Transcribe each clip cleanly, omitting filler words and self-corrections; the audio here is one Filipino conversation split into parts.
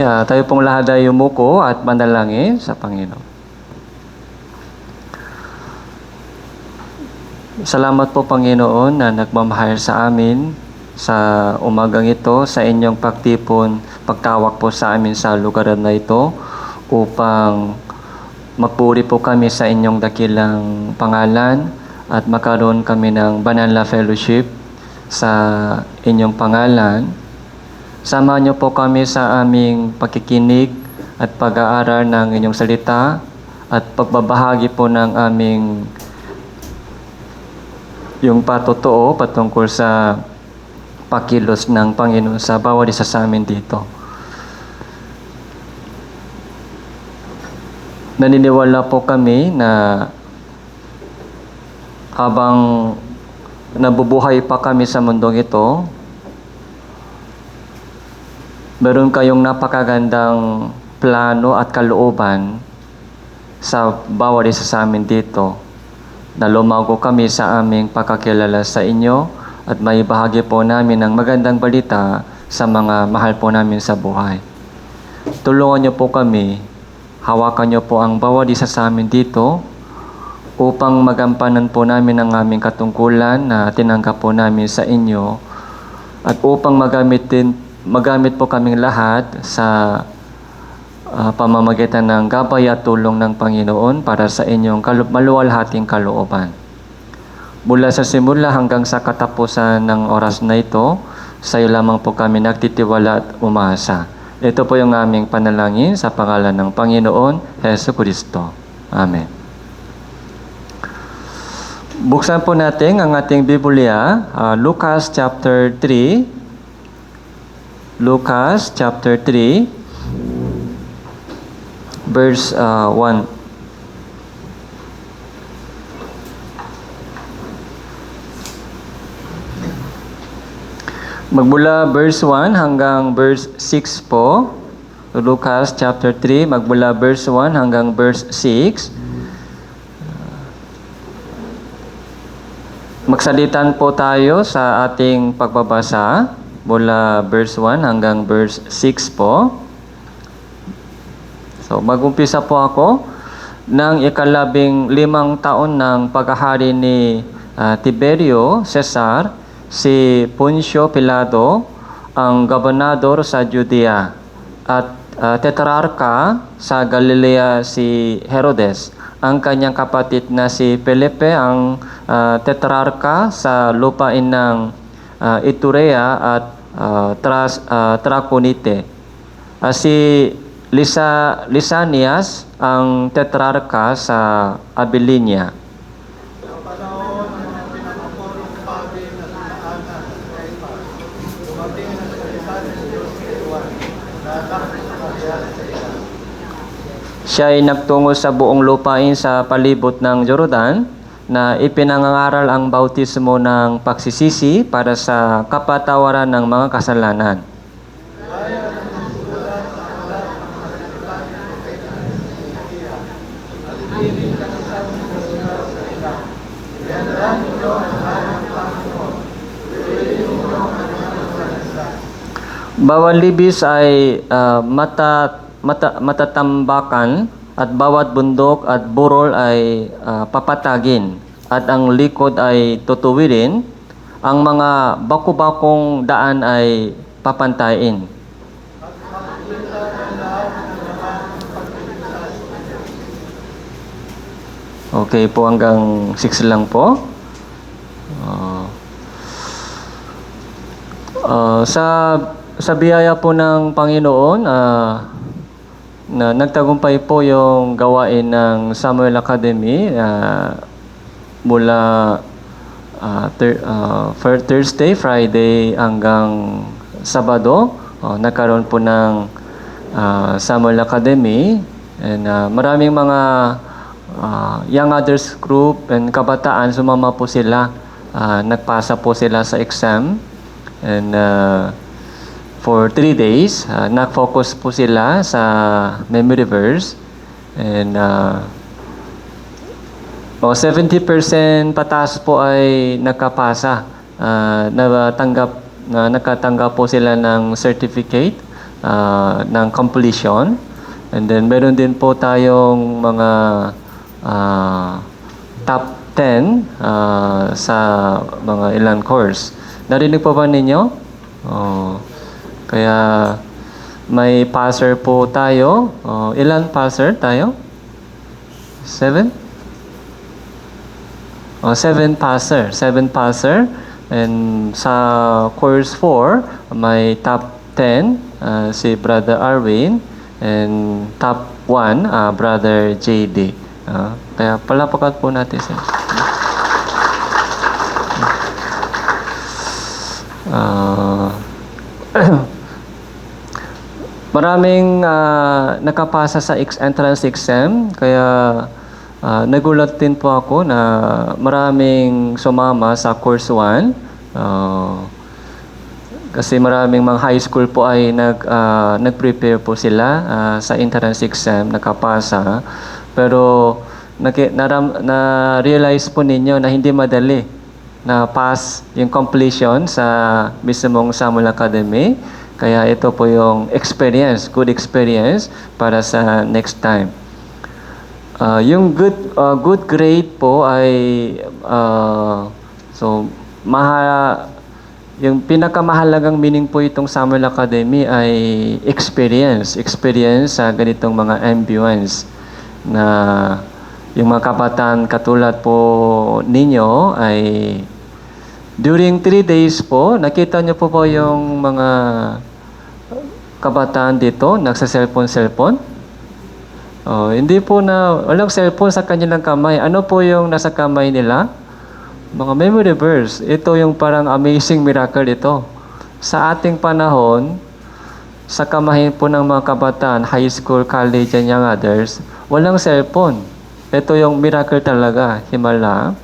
Tayo pong lahat ay yumuko at manalangin sa Panginoon. Salamat po, Panginoon, na nagmamahal sa amin sa umagang ito, sa inyong pagtawag po sa amin sa lugar na ito upang mapuri po kami sa inyong dakilang pangalan at makaroon kami ng banal na fellowship sa inyong pangalan. Samahan niyo po kami sa aming pakikinig at pag-aaral ng inyong salita at pagbabahagi po ng aming yung patotoo patungkol sa pakilos ng Panginoon sa bawat isa sa amin dito. Naniniwala po kami na habang nabubuhay pa kami sa mundong ito, meron kayong napakagandang plano at kalooban sa bawat isa sa amin dito na lumago kami sa aming pagkakilala sa inyo at may bahagi po namin ng magandang balita sa mga mahal po namin sa buhay. Tulungan niyo po kami, hawakan niyo po ang bawat isa sa amin dito upang magampanan po namin ang aming katungkulan na tinanggap po namin sa inyo at upang magamit po kaming lahat sa pamamagitan ng gabay at tulong ng Panginoon para sa inyong maluwalhating kalooban. Mula sa simula hanggang sa katapusan ng oras na ito, sa iyo lamang po kami nagtitiwala at umasa. Ito po yung aming panalangin sa pangalan ng Panginoon Jesucristo. Amen. Buksan po natin ang ating Biblia, Lucas chapter 3. Lucas chapter 3, verse 1. Magmula verse 1 hanggang verse 6 po. Lucas chapter 3, magmula verse 1 hanggang verse 6. Magsalitan po tayo sa ating pagbabasa. Mula verse 1 hanggang verse 6 po. So, mag-umpisa po ako. Nang ika-15 taon ng paghahari ni Tiberio Cesar, si Poncio Pilato, ang gobernador sa Judea, at tetrarka sa Galilea si Herodes, ang kanyang kapatid na si Felipe, ang tetrarka sa lupain ng Iturea at Traconite. Si Lisanias ang tetrarka sa Abilinia. Siya ay nagtungo sa buong lupain sa palibot ng Jordan na ipinangangaral ang bautismo ng pagsisisi para sa kapatawaran ng mga kasalanan. Bawat libis ay matatambakan at bawat bundok at burol ay papatagin at ang likod ay tutuwirin, ang mga baku-bakong daan ay papantayin. Okay po, hanggang 6 lang po. Sa biyaya po ng Panginoon, na nagtagumpay po yung gawain ng Samuel Academy mula Thursday, Friday hanggang Sabado. Nagkaroon po ng Samuel Academy and maraming mga young adults group and kabataan, sumama po sila. Nagpasa po sila sa exam and for 3 days, nag-focus po sila sa memory verse and 70% pataas po ay nakapasa. Nakatanggap po sila ng certificate ng completion. And then meron din po tayong mga top 10 sa mga ilan course. Narinig po ba ninyo? Kaya may passer po tayo. Ilan passer tayo? 7? 7 passer. 7 passer. And sa course 4, may top 10 si Brother Arwin. And top 1, Brother JD. Kaya palapakan po natin siya. Maraming nakapasa sa entrance exam, kaya nagulat din po ako na maraming sumama sa course 1. Kasi maraming mga high school po ay nag-prepare po sila sa entrance exam, nakapasa. Pero na-realize po ninyo na hindi madali na pass yung completion sa mismong Samuel Academy. Kaya ito po yung experience, good experience para sa next time. Yung good grade po ay yung pinakamahalagang meaning po itong Samuel Academy ay experience sa ganitong mga ambience na yung mga kabataan katulad po ninyo ay during 3 days po, nakita niyo po yung mga kabataan dito nagsa-cellphone? Hindi po walang cellphone sa kanilang kamay. Ano po yung nasa kamay nila? Mga memory verse. Ito yung parang amazing miracle ito. Sa ating panahon, sa kamay po ng mga kabataan, high school, college, and young others, walang cellphone. Ito yung miracle talaga, himala.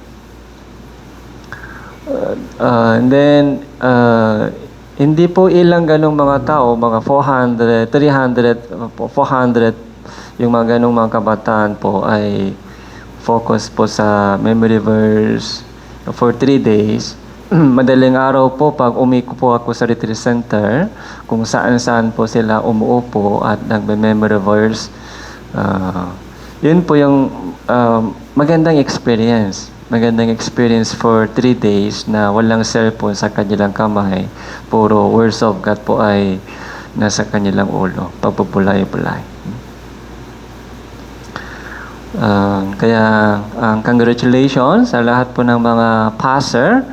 And then, hindi po ilang ganong mga tao, mga 400, 300, 400, yung mga ganong mga kabataan po ay focus po sa memory verse for 3 days. Madaling araw po pag umiko po ako sa retreat center, kung saan-saan po sila umuupo at nagme-memory verse. Yun po yung magandang experience. Magandang experience for 3 days na walang cellphone sa kanilang kamay. Puro words of God po ay nasa kanilang ulo. Pagpupulay-pulay. Kaya congratulations sa lahat po ng mga passer.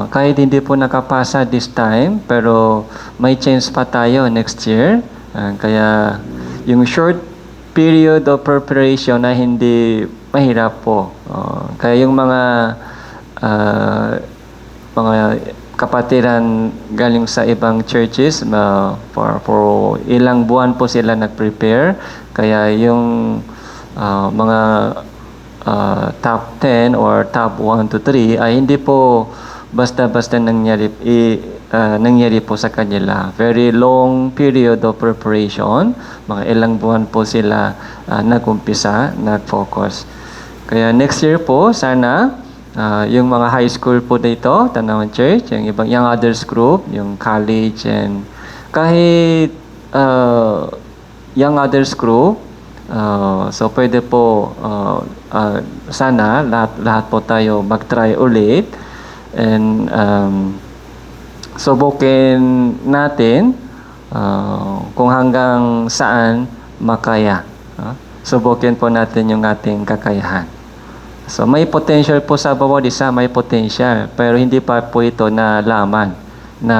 Kahit hindi po nakapasa this time, pero may chance pa tayo next year. Kaya yung short period of preparation na hindi mahirap po. Kaya yung mga kapatiran galing sa ibang churches, for ilang buwan po sila nag-prepare. Kaya yung mga top 10 or top 1 to 3 ay hindi po basta-basta nangyari po sa kanila. Very long period of preparation. Mga ilang buwan po sila nag-umpisa, nag-focus. Kaya next year po, sana yung mga high school po dito, Tanawan Church, yung ibang young others group, yung college, and kahit young others group, so pwede po sana lahat po tayo mag-try ulit and subukin natin kung hanggang saan makaya. Subukin po natin yung ating kakayahan. So may potential po sa bawat isa, may potential, pero hindi pa po ito na laman, na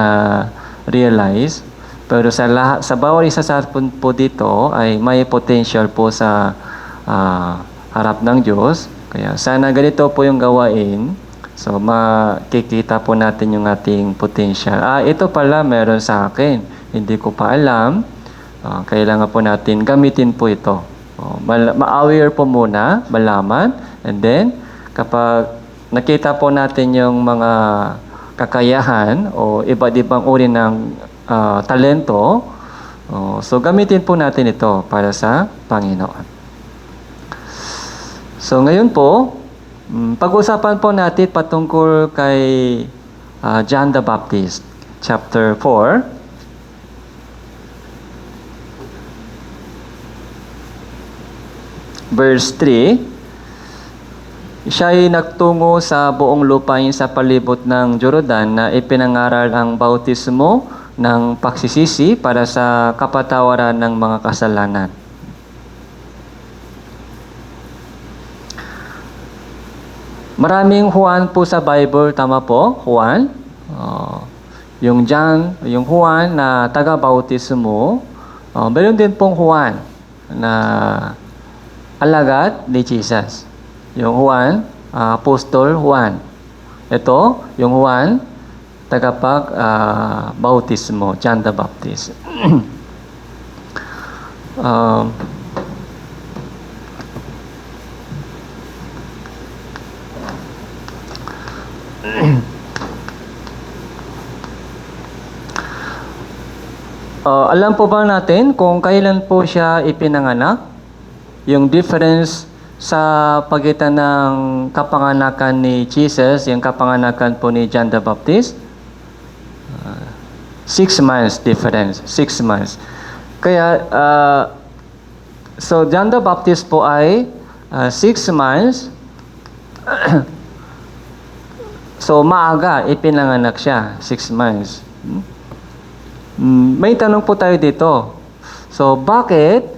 realize. Pero sa bawat isa sa po dito ay may potential po sa harap ng Diyos. Kaya sana ganito po yung gawain. So makikita po natin yung ating potential. Ito pala meron sa akin. Hindi ko pa alam. Kailangan po natin gamitin po ito. Ma-aware po muna, malaman. And then, kapag nakita po natin yung mga kakayahan o iba't ibang uri ng talento, so gamitin po natin ito para sa Panginoon. So ngayon po, pag-usapan po natin patungkol kay John the Baptist, chapter 4. verse 3, siya ay nagtungo sa buong lupain sa palibot ng Jordan na ipinangaral ang bautismo ng pagsisisi para sa kapatawaran ng mga kasalanan. Maraming Juan po sa Bible, tama po? Juan? Yung John, yung Juan na taga-bautismo, meron din pong Juan na alagad ni Jesus. Yung Juan, Apostol Juan. Ito, yung Juan, tagapag-bautismo, John the Baptist. Alam po ba natin kung kailan po siya ipinanganak? Yung difference sa pagitan ng kapanganakan ni Jesus, yung kapanganakan po ni John the Baptist? 6 months difference. 6 months. Kaya, so John the Baptist po ay 6 months. So maaga ipinanganak siya, 6 months. May tanong po tayo dito. So bakit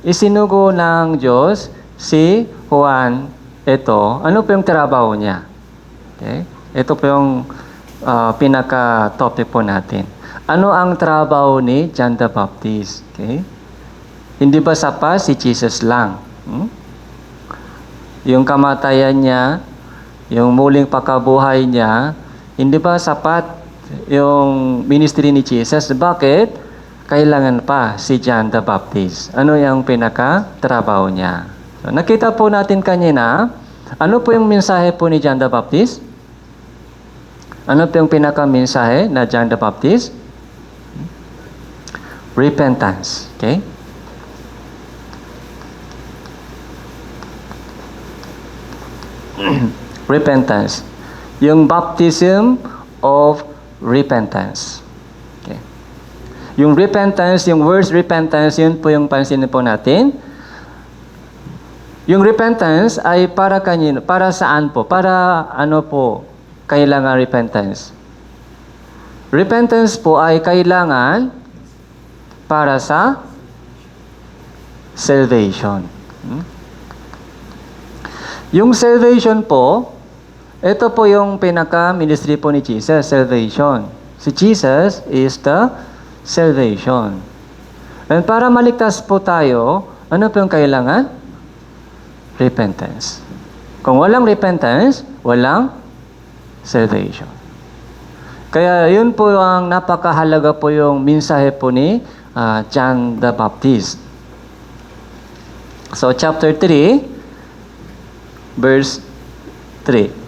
isinugo ng Diyos si Juan ito? Ano po yung trabaho niya? Okay? Ito po yung pinaka-topic po natin. Ano ang trabaho ni John the Baptist? Okay? Hindi ba sapat si Jesus lang? Yung kamatayan niya, yung muling pagkabuhay niya, hindi ba sapat yung ministry ni Jesus? Bakit kailangan pa si John the Baptist? Ano yung pinaka-trabaho niya? So, nakita po natin kanina, ano po yung mensahe po ni John the Baptist? Ano po yung pinaka-mensahe na John the Baptist? Repentance. Okay? Repentance. Yung baptism of repentance. Okay. Yung repentance, yung words repentance, yun po yung pansinin po natin. Yung repentance ay para kanino? Para saan po? Para ano po kailangan repentance? Repentance po ay kailangan para sa salvation. Yung salvation po, ito po yung pinaka-ministry po ni Jesus, salvation. Si Jesus is the salvation. And para maligtas po tayo, ano po yung kailangan? Repentance. Kung walang repentance, walang salvation. Kaya yun po ang napakahalaga po yung mensahe po ni John the Baptist. So chapter 3, verse 3.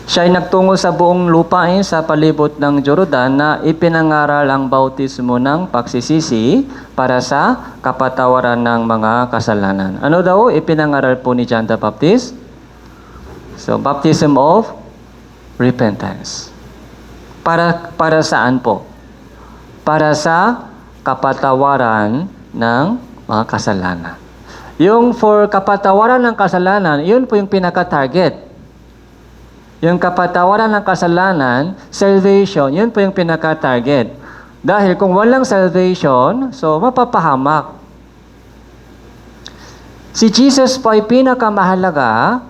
Siya ay nagtungo sa buong lupain sa palibot ng Jordan na ipinangaral ang bautismo ng pagsisisi para sa kapatawaran ng mga kasalanan. Ano daw ipinangaral po ni John the Baptist? So, baptism of repentance. Para saan po? Para sa kapatawaran ng mga kasalanan. Yung for kapatawaran ng kasalanan, yun po yung pinaka-target. Yung kapatawaran ng kasalanan, salvation, yun po yung pinaka-target. Dahil kung walang salvation, so mapapahamak. Si Jesus po ay pinakamahalaga,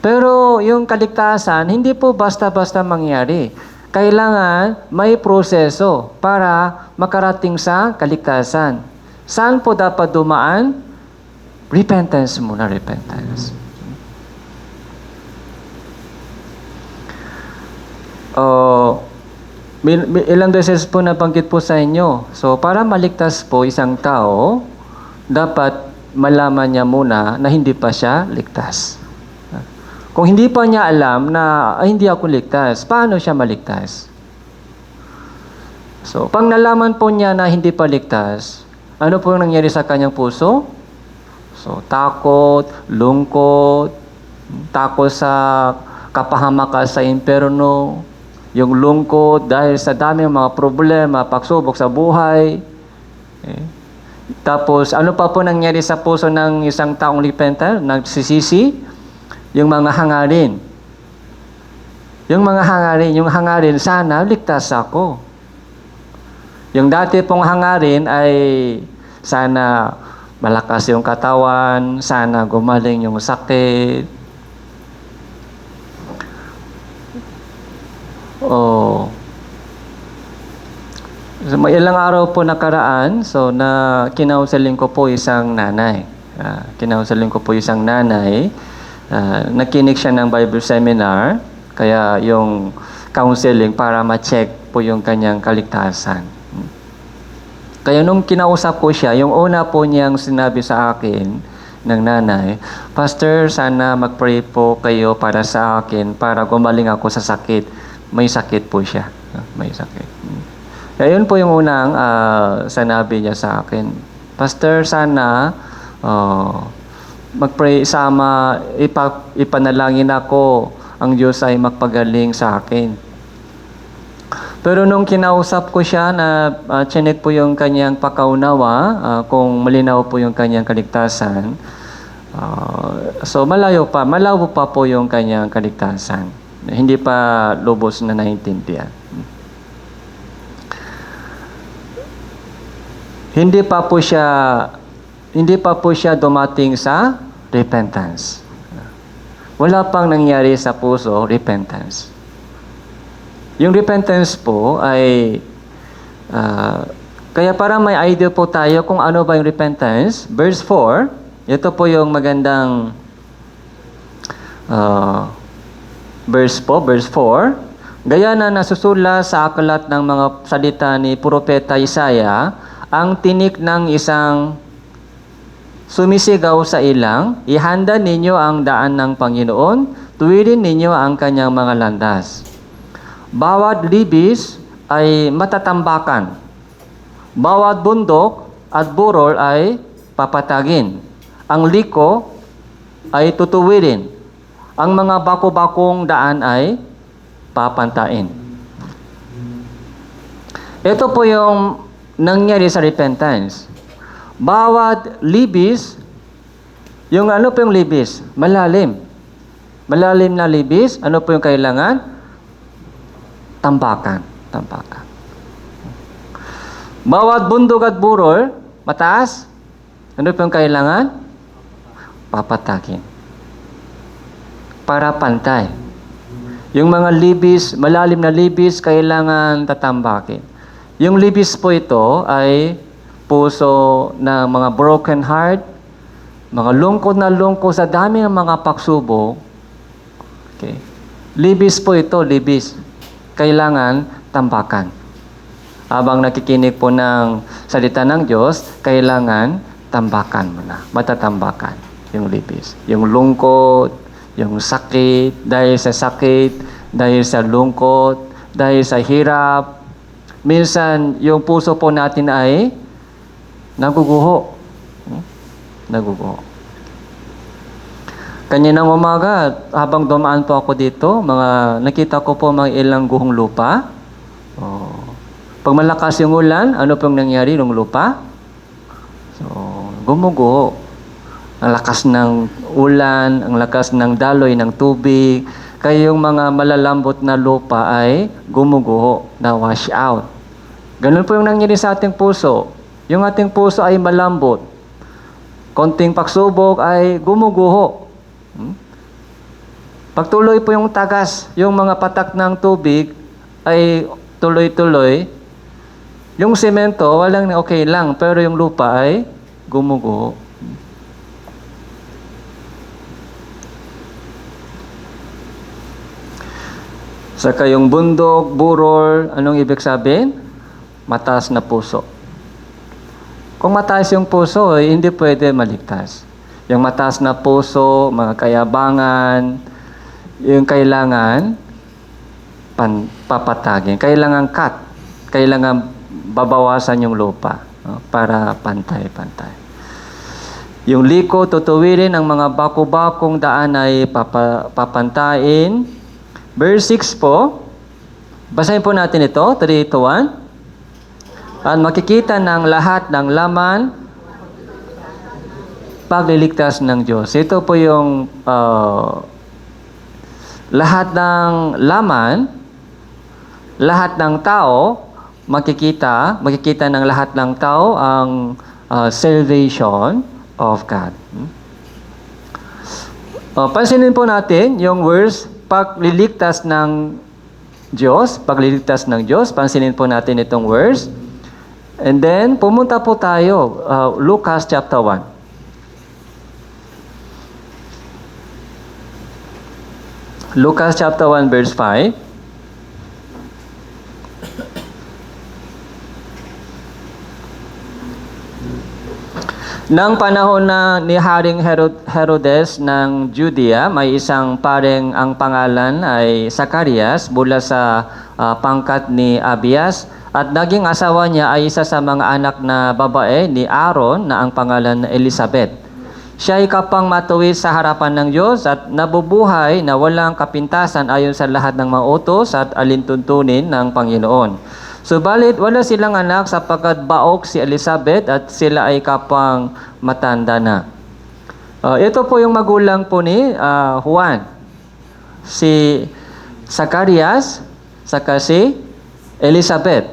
pero yung kaligtasan, hindi po basta-basta mangyari. Kailangan may proseso para makarating sa kaligtasan. Saan po dapat dumaan? Repentance muna, repentance. Ilang beses po nabanggit po sa inyo. So, para maligtas po isang tao, dapat malaman niya muna na hindi pa siya ligtas. Kung hindi pa niya alam na hindi ako ligtas, paano siya maligtas? So, pag nalaman po niya na hindi pa ligtas, ano po yung nangyari sa kanyang puso? So, takot, lungkot, takot sa kapahamakan sa impyerno, yung lungkot dahil sa daming mga problema, pagsubok sa buhay. Okay? Tapos, ano pa po nangyari sa puso ng isang taong repentant? Nagsisisi? Yung mga hangarin. Yung hangarin, sana ligtas ako. Yung dati pong hangarin ay sana malakas yung katawan, sana gumaling yung sakit. Oh. So, may ilang araw po nakaraan, so na kinauseling ko po isang nanay. Nakinig siya ng Bible seminar, kaya yung counseling para ma-check po yung kanyang kaligtasan. Kaya nung kinausap ko siya, yung una po niyang sinabi sa akin ng nanay, Pastor, sana mag-pray po kayo para sa akin para gumaling ako sa sakit. May sakit po siya. May sakit. Kaya yun po yung unang sinabi niya sa akin. Pastor, sana mag-pray sama, ipanalangin ako, ang Diyos ay magpagaling sa akin. Pero nung kinausap ko siya na chinek po yung kanyang pakaunawa, kung malinaw po yung kanyang kaligtasan, so malabo pa po yung kanyang kaligtasan. Hindi pa lubos na naiintindihan. Hindi pa po siya dumating sa repentance. Wala pang nangyari sa puso, repentance. Yung repentance po ay, kaya para may idea po tayo kung ano ba yung repentance. Verse 4, ito po yung magandang verse 4. Gaya na nasusula sa aklat ng mga salita ni Propeta Isaiah, ang tinik ng isang sumisigaw sa ilang, ihanda ninyo ang daan ng Panginoon, tuwirin ninyo ang kanyang mga landas. Bawat libis ay matatambakan. Bawat bundok at burol ay papatagin. Ang liko ay tutuwirin. Ang mga bako-bakong daan ay papantain. Ito po yung nangyari sa repentance. Bawat libis, yung ano po yung libis? Malalim. Malalim na libis, ano po yung kailangan? Tambakan. Bawat bundok at burol, mataas, ano po yung kailangan? Papatakin. Para pantay. Yung mga libis, malalim na libis, kailangan tatambakin. Yung libis po ito ay puso ng mga broken heart, mga lungkot na lungkot sa dami ng mga pagsubok. Okay. Libis po ito, libis. Kailangan tambakan. Habang nakikinig po ng salita ng Diyos, kailangan tambakan mo na. Matatambakan yung libis. Yung lungkot, yung sakit, dahil sa sakit, dahil sa lungkot, dahil sa hirap. Minsan, yung puso po natin ay naguguho. Naguguho. Kaninang umaga, habang dumaan po ako dito, nakita ko po mga ilang guhong lupa. Pag malakas yung ulan, ano pong nangyari ng lupa? So, gumuguho. Ang lakas ng ulan, ang lakas ng daloy ng tubig, kaya yung mga malalambot na lupa ay gumuguho, na wash out. Ganun po yung nangyari sa ating puso. Yung ating puso ay malambot. Konting pagsubok ay gumuguho. Pagtuloy po yung tagas, yung mga patak ng tubig ay tuloy-tuloy. Yung semento, walang okay lang, pero yung lupa ay gumuguho. Saka yung bundok, burol, anong ibig sabihin? Mataas na puso. Kung mataas yung puso, hindi pwede maligtas. Yung mataas na puso, mga kayabangan, yung kailangan papatagin. Kailangan cut. Kailangan babawasan yung lupa para pantay-pantay. Yung liko, tutuwirin, ang mga bako-bakong daan ay papantain. Verse 6 po, basahin po natin ito, 3, 2, 1. At makikita ng lahat ng laman pagliligtas ng Diyos. Ito po yung lahat ng laman, lahat ng tao, makikita ng lahat ng tao ang salvation of God. Pansinin po natin yung verse, pagliligtas ng Diyos, pansinin po natin itong verse. And then, pumunta po tayo, Lucas chapter 1. Lucas chapter 1 verse 5. Nang panahon na ni Haring Herodes ng Judea, may isang pareng ang pangalan ay Zacarias mula sa pangkat ni Abias, at naging asawa niya ay isa sa mga anak na babae ni Aaron na ang pangalan na Elizabeth. Siya ay kapang matuwid sa harapan ng Diyos at nabubuhay na walang kapintasan ayon sa lahat ng mga utos at alintuntunin ng Panginoon. Subalit wala silang anak sapagkat baok si Elizabeth at sila ay kapang matanda na. Ito po yung magulang po ni Juan. Si Zacarias, saka si Elizabeth.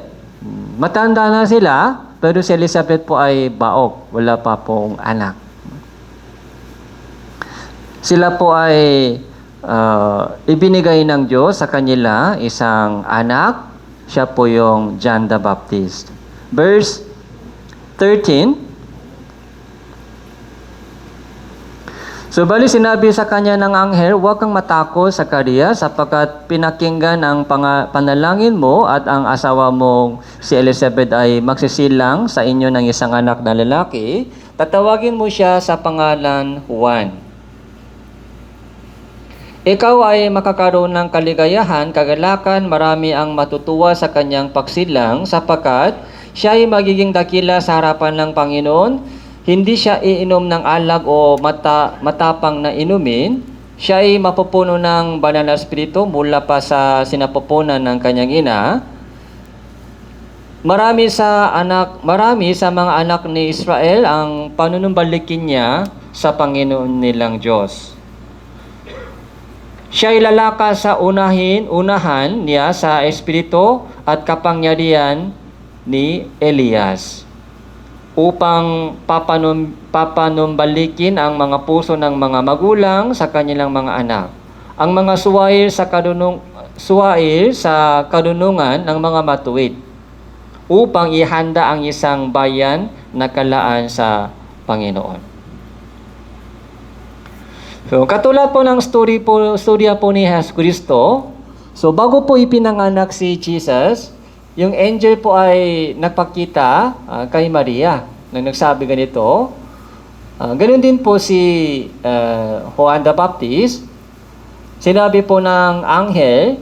Matanda na sila, pero si Elizabeth po ay baok. Wala pa pong anak. Sila po ay ibinigay ng Diyos sa kanila isang anak. Siya po yung John the Baptist. Verse 13. Subalit sinabi sa kanya ng anghel, huwag kang matakot, Zacarias, sapagkat pinakinggan ang panalangin mo at ang asawa mong si Elizabeth ay magsisilang sa inyo ng isang anak na lalaki. Tatawagin mo siya sa pangalan Juan. Ikaw ay makakaroon ng kaligayahan, kagalakan, marami ang matutuwa sa kanyang pagsilang sapagkat siya ay magiging dakila sa harapan ng Panginoon. Hindi siya iinom ng alak o matapang na inumin. Siya ay mapupuno ng banal na espiritu mula pa sa sinapupunan ng kanyang ina. Marami sa mga anak ni Israel ang panunumbalikin niya sa Panginoon nilang Diyos. Siya ay lalakas sa unahan niya sa espiritu at kapangyarihan ni Elias upang papanumbalikin ang mga puso ng mga magulang sa kanilang mga anak. Ang mga suwail sa kadunungan ng mga matuwid upang ihanda ang isang bayan na kalaan sa Panginoon. So, katulad po ng storya po ni Jesus Cristo, so bago po ipinanganak si Jesus, yung angel po ay nagpakita kay Maria na nagsabi ganito. Ganun din po si Juan the Baptist. Sinabi po ng anghel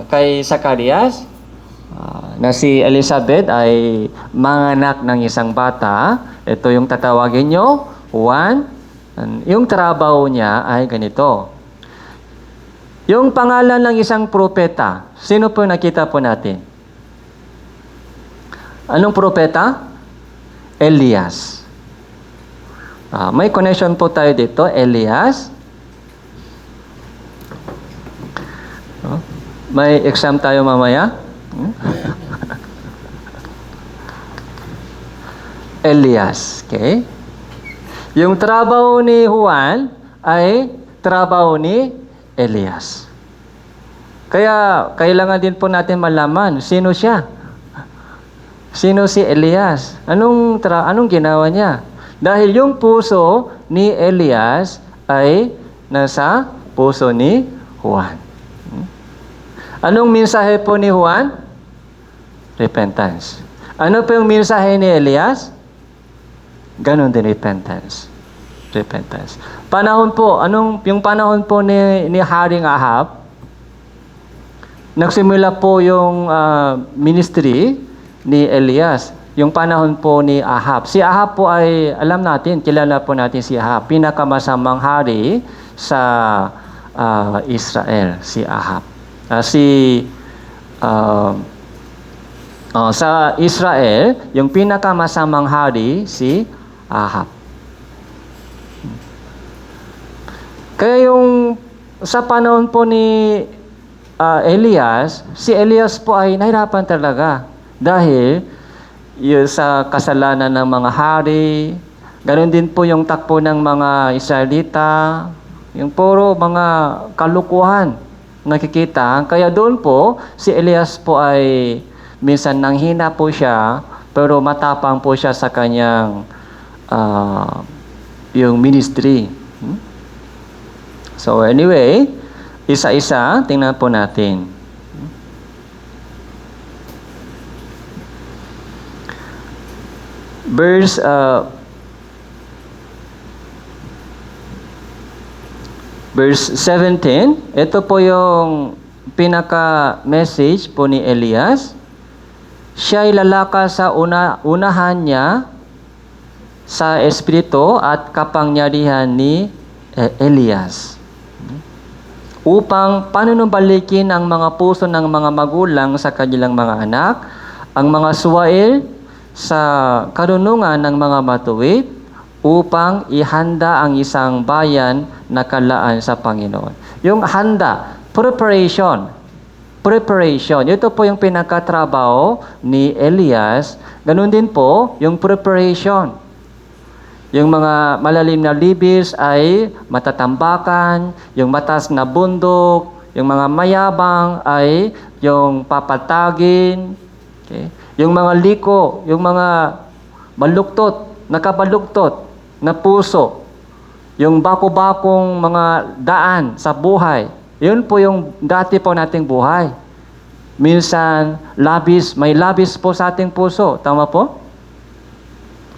kay Zacarias na si Elizabeth ay manganak ng isang bata. Ito yung tatawagin nyo, Juan. Yung trabaho niya ay ganito. Yung pangalan ng isang propeta, sino po nakita po natin? Anong propeta? Elias. May connection po tayo dito, Elias. May exam tayo mamaya. Elias, okay? Yung trabaho ni Juan ay trabaho ni Elias. Kaya kailangan din po natin malaman sino siya. Sino si Elias? Anong ginawa niya? Dahil yung puso ni Elias ay nasa puso ni Juan. Anong mensahe po ni Juan? Repentance. Ano po yung mensahe ni Elias? Ganon din, repentance. Panahon po, yung panahon po ni Haring Ahab, nagsimula po yung ministry ni Elias. Yung panahon po ni Ahab. Si Ahab po ay, kilala po natin si Ahab, pinakamasamang hari sa Israel, si Ahab. Sa Israel, yung pinakamasamang hari, si Ahab. Kaya yung sa panahon po ni Elias, si Elias po ay nahirapan talaga. Dahil yung sa kasalanan ng mga hari, ganoon din po yung takbo ng mga Israelita, yung puro mga kalukuhan nakikita. Kaya doon po, si Elias po ay minsan nanghina po siya, pero matapang po siya sa kanyang yung ministry. So anyway, isa-isa, tingnan po natin. Verse 17, ito po yung pinaka-message po ni Elias. Siya'y lalakas sa unahan niya sa espiritu at kapangyarihan ni Elias, upang panunumbalikin ang mga puso ng mga magulang sa kanilang mga anak, ang mga suwail sa karunungan ng mga matuwid, upang ihanda ang isang bayan na kalaan sa Panginoon. Yung handa, preparation. Ito po yung pinakatrabaho ni Elias. Ganun din po yung preparation. Yung mga malalim na libis ay matatambakan, yung mataas na bundok, yung mga mayabang ay yung papatagin. Okay? Yung mga liko, yung mga nakabaluktot na puso, yung bako-bakong mga daan sa buhay, yun po yung dati po nating buhay. Minsan, may labis po sa ating puso. Tama po?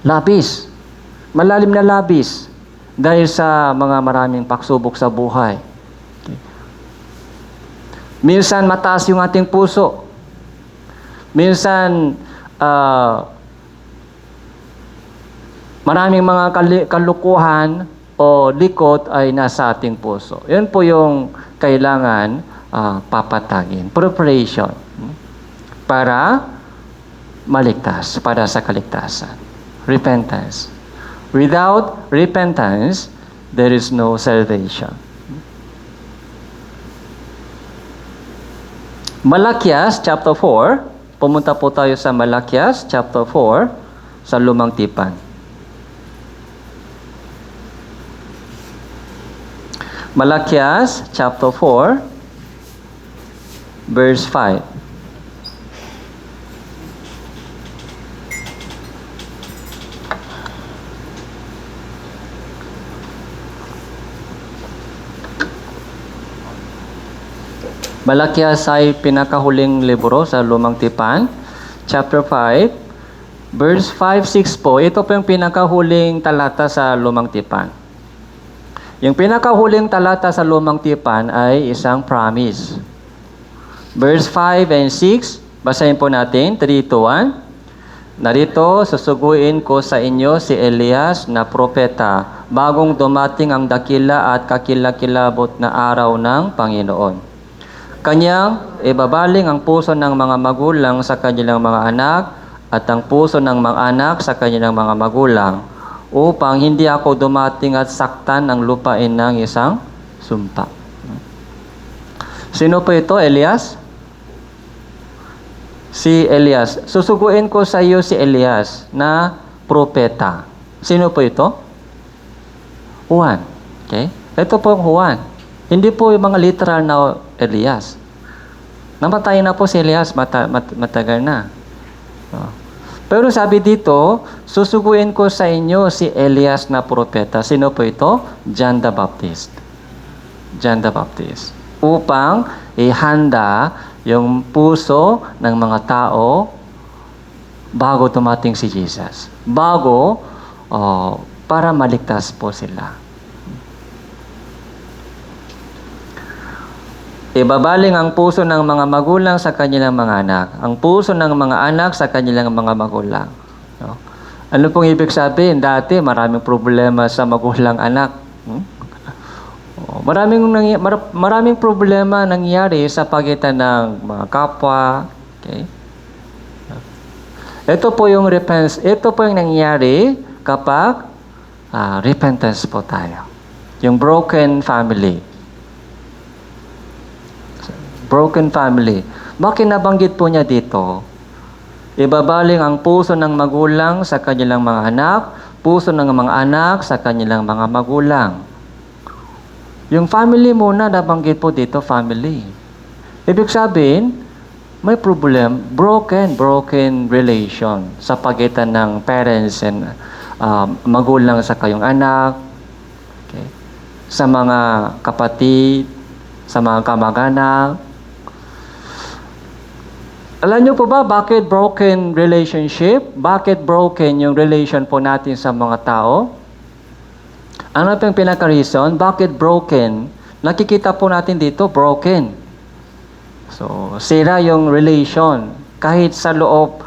Labis. Malalim na labis. Dahil sa mga maraming pagsubok sa buhay. Okay. Minsan, mataas yung ating puso. Minsan, maraming mga kalukuhan o likot ay nasa ating puso. Yan po yung kailangan papatagin. Preparation. Para maligtas, para sa kaligtasan. Repentance. Without repentance, there is no salvation. Malakias chapter 4. Pumunta po tayo sa Malakias chapter 4 sa Lumang Tipan. Malakias chapter 4 verse 5. Malakias ay pinakahuling libro sa Lumang Tipan, chapter 5, verse 5-6 po. Ito po yung pinakahuling talata sa Lumang Tipan. Yung pinakahuling talata sa Lumang Tipan ay isang promise. Verse 5 and 6, basahin po natin, 3, 2, 1. Narito, susuguin ko sa inyo si Elias na propeta, bagong dumating ang dakila at kakilakilabot na araw ng Panginoon. Kanyang ibabaling ang puso ng mga magulang sa kanilang mga anak at ang puso ng mga anak sa kanilang mga magulang, upang hindi ako dumating at saktan ang lupain ng isang sumpa. Sino po ito, Elias? Si Elias. Susuguin ko sa iyo si Elias na propeta. Sino po ito? Juan. Okay? Ito po ang Juan. Hindi po yung mga literal na Elias. Namatay na po si Elias, matagal na. Pero sabi dito, susuguin ko sa inyo si Elias na propeta. Sino po ito? John the Baptist. John the Baptist. Upang ihanda yung puso ng mga tao bago dumating si Jesus. Para maligtas po sila. Ibabaling ang puso ng mga magulang sa kanilang mga anak. Ang puso ng mga anak sa kanilang mga magulang. No? Ano pong ibig sabihin? Dati maraming problema sa magulang anak. Maraming problema nangyari sa pagitan ng mga kapwa. Okay? Ito po yung repentance. Ito po yung nangyari kapag repentance po tayo. Yung broken family. Broken family. Bakit nabanggit po niya dito? Ibabaling ang puso ng magulang sa kanilang mga anak, puso ng mga anak sa kanilang mga magulang. Yung family muna nabanggit po dito, family. Ibig sabihin, may problem, broken relation sa pagitan ng parents and magulang sa kayong anak, okay, sa mga kapatid, sa mga kamag-anak. Alam niyo po ba bakit broken relationship? Bakit broken yung relation po natin sa mga tao? Ano po yung pinaka-reason? Bakit broken? Nakikita po natin dito, broken. So, sira yung relation. Kahit sa loob,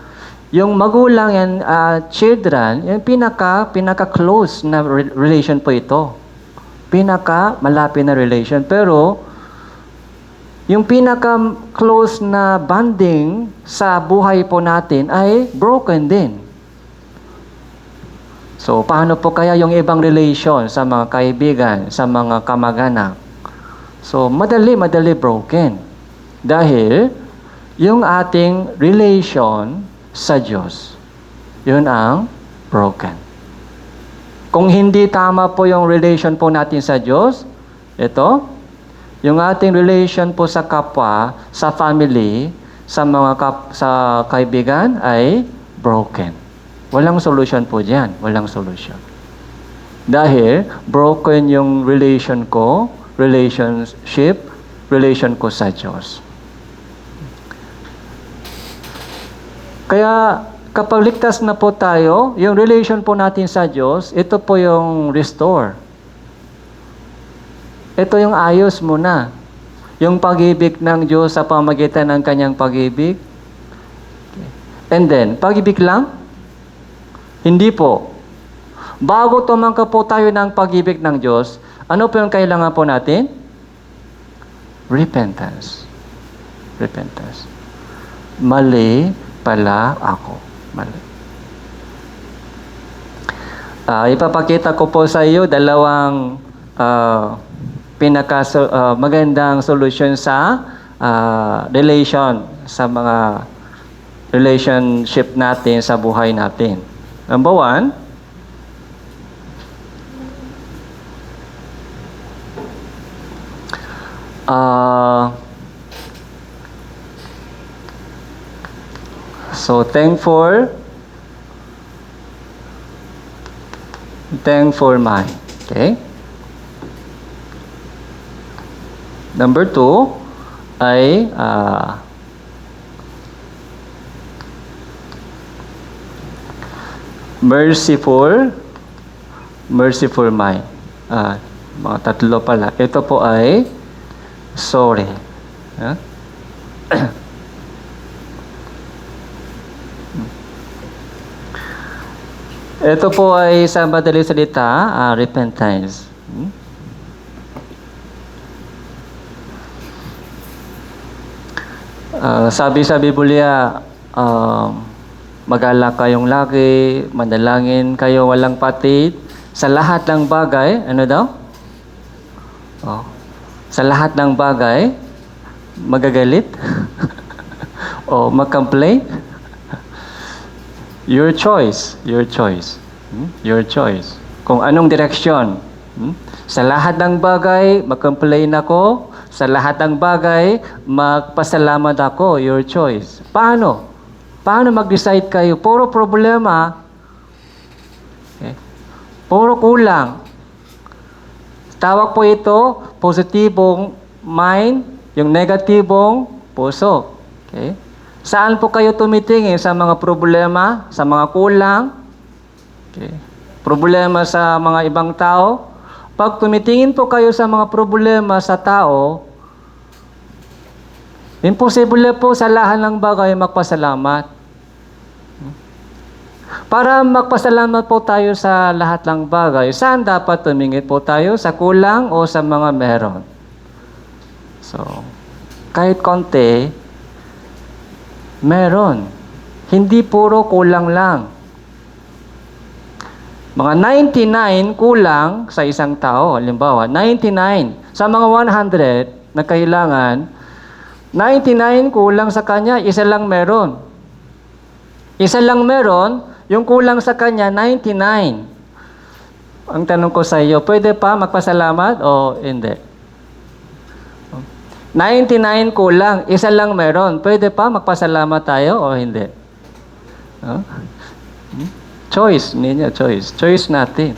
yung magulang and children, yung pinaka-close na relation po ito. Pinaka-malapit na relation. Pero, yung pinaka-close na bonding sa buhay po natin ay broken din. So, paano po kaya yung ibang relation sa mga kaibigan, sa mga kamag-anak? So, madali broken. Dahil, yung ating relation sa Diyos, yun ang broken. Kung hindi tama po yung relation po natin sa Diyos, ito, yung ating relation po sa kapwa, sa family, sa kaibigan ay broken. Walang solution po diyan, walang solution. Dahil broken yung relation ko sa Diyos. Kaya kapag ligtas na po tayo, yung relation po natin sa Diyos, ito po yung restore. Ito yung ayos muna. Yung pag-ibig ng Diyos sa pamagitan ng kanyang pag-ibig. And then, pag-ibig lang? Hindi po. Bago tumangkap po tayo ng pag-ibig ng Diyos, ano po yung kailangan po natin? Repentance. Repentance. Mali pala ako. Mali. Ipapakita ko po sa iyo dalawang magandang solution sa relation, sa mga relationship natin sa buhay natin. Number 1, so thankful mind. Okay? Number 2 ay merciful mind. Mga tatlo pala. Ito po ay sorry. Ito po ay sa madaling salita, repentance. Sabi sa Biblia, mag-alala kayong lagi, manalangin kayo walang patid, sa lahat ng bagay, ano daw? Sa lahat ng bagay, magagalit? O mag-complain? Your choice. Your choice. Kung anong direksyon. Sa lahat ng bagay, mag-complain ako. Sa lahat ng bagay, magpasalamat ako. Your choice. Paano? Paano mag-decide kayo? Puro problema. Okay. Puro kulang. Tawag po ito, positibong mind, yung negatibong puso. Okay? Saan po kayo tumitingin? Sa mga problema, sa mga kulang, okay, problema sa mga ibang tao. Pag tumitingin po kayo sa mga problema sa tao, imposible po sa lahat ng bagay magpasalamat. Para magpasalamat po tayo sa lahat ng bagay, saan dapat tumingin po tayo? Sa kulang o sa mga meron? So, kahit konti, meron. Hindi puro kulang lang. Mga 99 kulang sa isang tao. Halimbawa, 99. Sa mga 100 na kailangan, 99 kulang sa kanya, isa lang meron. Isa lang meron, yung kulang sa kanya, 99. Ang tanong ko sa iyo, pwede pa magpasalamat o hindi? 99 kulang, isa lang meron. Pwede pa magpasalamat tayo o hindi? Huh? Choice ninyo, choice. Choice natin.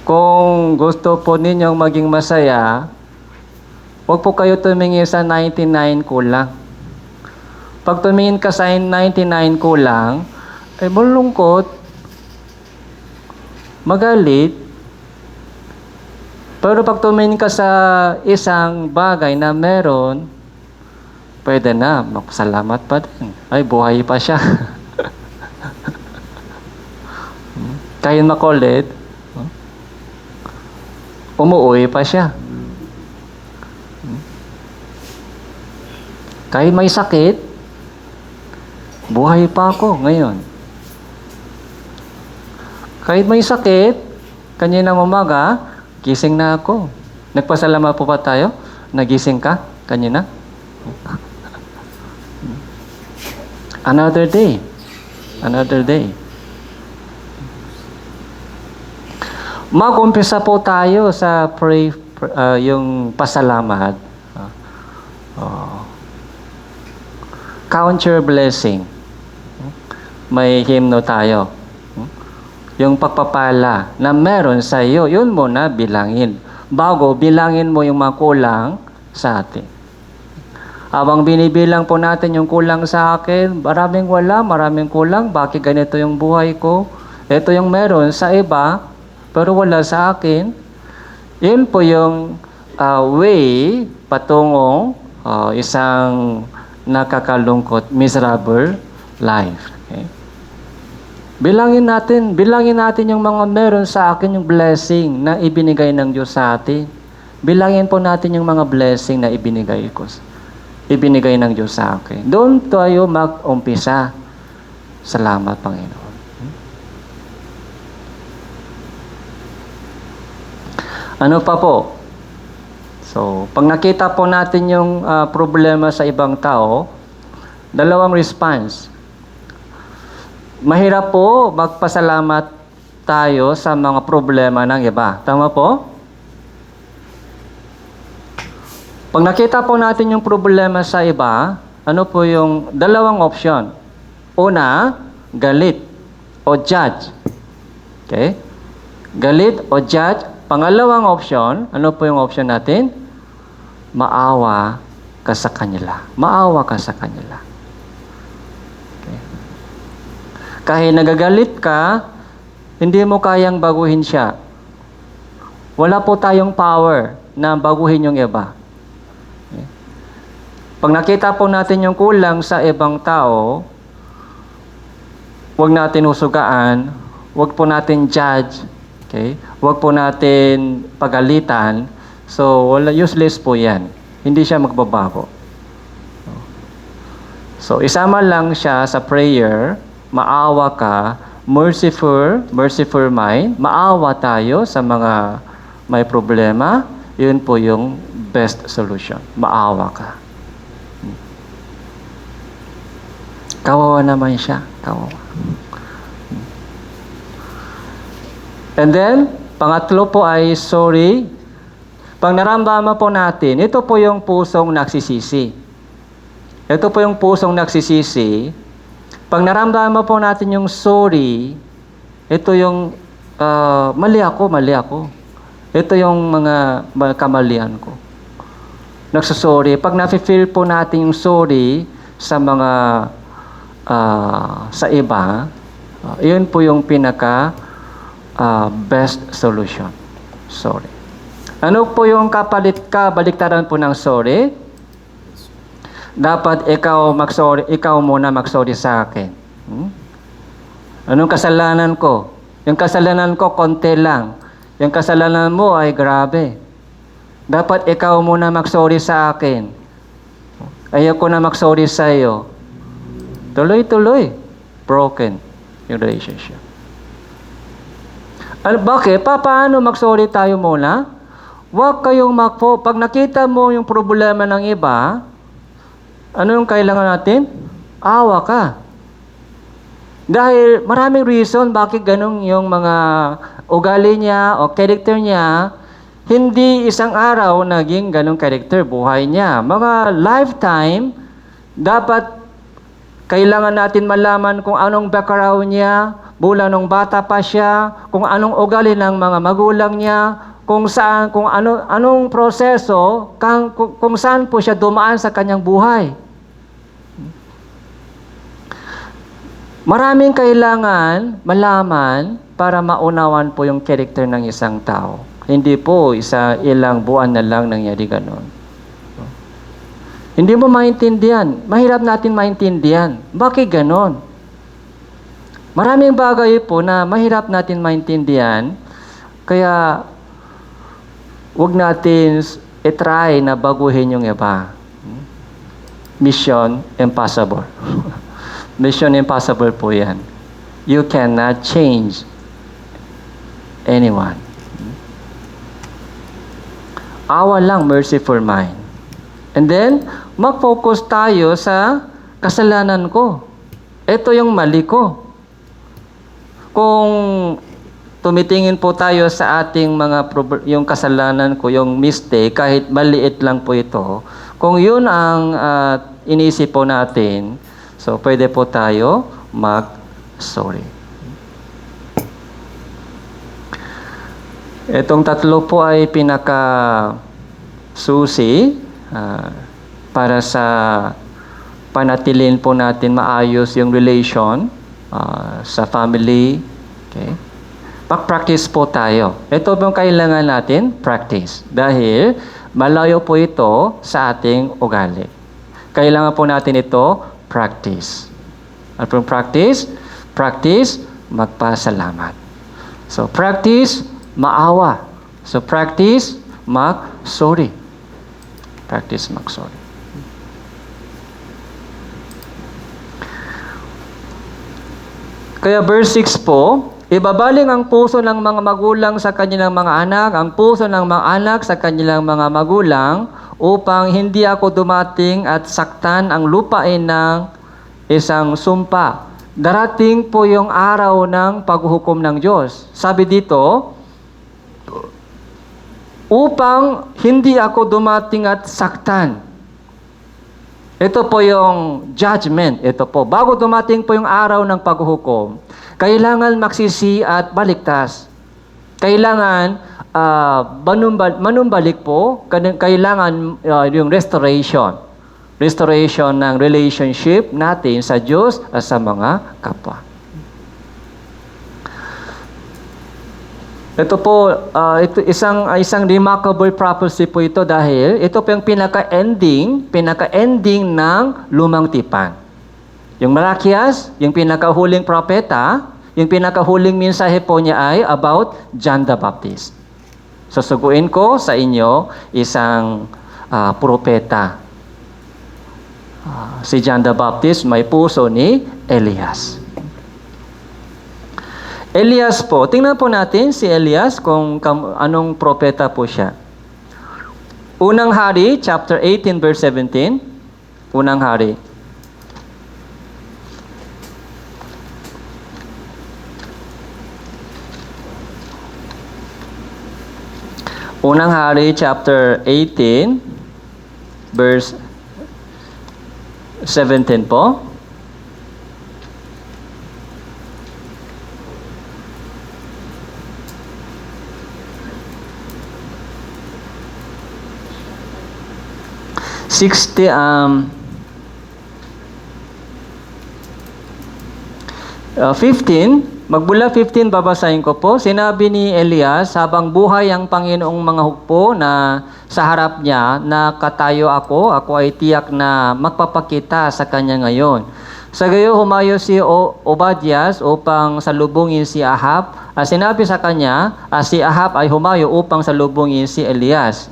Kung gusto po ninyong maging masaya, huwag po kayo tumingin sa 99 kulang. Pag tumingin ka sa 99 kulang, ay malungkot, magalit. Pero pag tumingin ka sa isang bagay na meron, pwede na, magpasalamat pa din. Ay, buhay pa siya. Kahit makulit, umuwi pa siya. Kahit may sakit, buhay pa ako ngayon. Kahit may sakit, kaninang umaga, gising na ako. Nagpasalamat po ba tayo? Nagising ka kanina? Another day. Another day. Mag-umpisa po tayo sa yung pasalamat. Count your blessing. May hymno tayo. Yung pagpapala na meron sa iyo, yun muna bilangin. Bago, bilangin mo yung mga kulang sa atin. Habang binibilang po natin yung kulang sa akin, maraming wala, maraming kulang, bakit ganito yung buhay ko? Ito yung meron sa iba, pero wala sa akin. Yun po yung way patungong isang nakakalungkot, miserable life. Okay? Bilangin natin yung mga meron sa akin, yung blessing na ibinigay ng Diyos sa atin. Bilangin po natin yung mga blessing na ibinigay ng Diyos sa akin. Doon tayo mag-umpisa. Salamat, Panginoon. Ano pa po? So, pag nakita po natin yung problema sa ibang tao, dalawang response. Mahirap po magpasalamat tayo sa mga problema ng iba. Tama po? Pag nakita po natin yung problema sa iba, ano po yung dalawang option? Una, galit o judge. Okay? Galit o judge. Pangalawang option, ano po yung option natin? Maawa ka sa kanila. Maawa ka sa kanila. Okay. Kahit nagagalit ka, hindi mo kayang baguhin siya. Wala po tayong power na baguhin yung iba. Okay. Pag nakita po natin yung kulang sa ibang tao, huwag natin usugaan, huwag po natin judge, okay? Huwag po natin pagalitan. So, useless po yan. Hindi siya magbabago. So, isama lang siya sa prayer, maawa ka, merciful mind, maawa tayo sa mga may problema, yun po yung best solution. Maawa ka. Kawawa naman siya. Kawawa. And then, pangatlo po ay sorry. Pag naramdaman po natin, ito po yung pusong nagsisisi. Ito po yung pusong nagsisisi. Pag naramdaman po natin yung sorry, ito yung mali ako. Ito yung mga kamalian ko. Nagsasorry. Pag nafe-feel po natin yung sorry sa mga sa iba, yun po yung pinaka best solution. Sorry. Ano po yung kabaliktaran po ng sorry? Dapat ikaw muna mag-sorry sa akin. Anong kasalanan ko? Yung kasalanan ko, konti lang. Yung kasalanan mo ay grabe. Dapat ikaw muna mag-sorry sa akin. Ayaw ko na mag-sorry sa iyo. Tuloy-tuloy. Broken yung relationship. Bakit? Paano mag-sorry tayo muna? Huwag kayong pag nakita mo yung problema ng iba, ano yung kailangan natin? Awa ka. Dahil maraming reason bakit ganun yung mga ugali niya o character niya, hindi isang araw naging ganung character buhay niya. Mga lifetime, dapat kailangan natin malaman kung anong background niya, mula nung bata pa siya, kung anong ugali ng mga magulang niya, kung anong proseso, kung saan po siya dumaan sa kanyang buhay. Maraming kailangan malaman para maunawan po yung character ng isang tao. Hindi po ilang buwan na lang nangyari ganon. Hindi mo maintindihan. Mahirap natin maintindihan. Bakit ganon? Maraming bagay po na mahirap natin maintindihan. Kaya huwag natin i-try na baguhin yung iba. Mission impossible. Mission impossible po yan. You cannot change anyone. Awa lang, merciful mind. And then, mag-focus tayo sa kasalanan ko. Ito yung mali ko. Kung tumitingin po tayo sa ating yung kasalanan ko, yung mistake, kahit maliit lang po ito, kung yun ang inisip po natin, so pwede po tayo mag-sorry. Itong tatlo po ay pinaka-susi para sa panatilin po natin maayos yung relation sa family. Okay? Pag-practice po tayo. Ito po yung kailangan natin, practice. Dahil malayo po ito sa ating ugali. Kailangan po natin ito, practice. At from practice, magpasalamat. So, practice, maawa. So, practice, mag-sorry. Practice, mag-sorry. Kaya verse 6 po, ibabaling ang puso ng mga magulang sa kanilang mga anak, ang puso ng mga anak sa kanilang mga magulang, upang hindi ako dumating at saktan ang lupain ng isang sumpa. Darating po yung araw ng paghuhukom ng Diyos. Sabi dito, upang hindi ako dumating at saktan. Ito po yung judgment. Ito po. Bago dumating po yung araw ng paghuhukom, kailangan magsisi at baliktas. Kailangan manumbalik po. Kailangan yung restoration. Restoration ng relationship natin sa Diyos at sa mga kapwa. Ito po, isang remarkable prophecy po ito dahil ito po yung pinaka-ending ng lumang tipan. Yung Malakias, yung pinakahuling propeta, yung pinakahuling mensahe po niya ay about John the Baptist. Susuguin ko sa inyo isang propeta. Si John the Baptist may puso ni Elias. Elias po, tingnan po natin si Elias kung anong propeta po siya. Unang Hari, chapter 18, verse 17. Unang Hari. Unang Hari, chapter 18, verse 17 po. Magbula 15, babasahin ko po. Sinabi ni Elias, habang buhay ang Panginoong mga hukbo na sa harap niya, na katayo ako ay tiyak na magpapakita sa kanya ngayon. Sa gayo, humayo si Obadias upang salubungin si Ahab. Sinabi sa kanya, si Ahab ay humayo upang salubungin si Elias.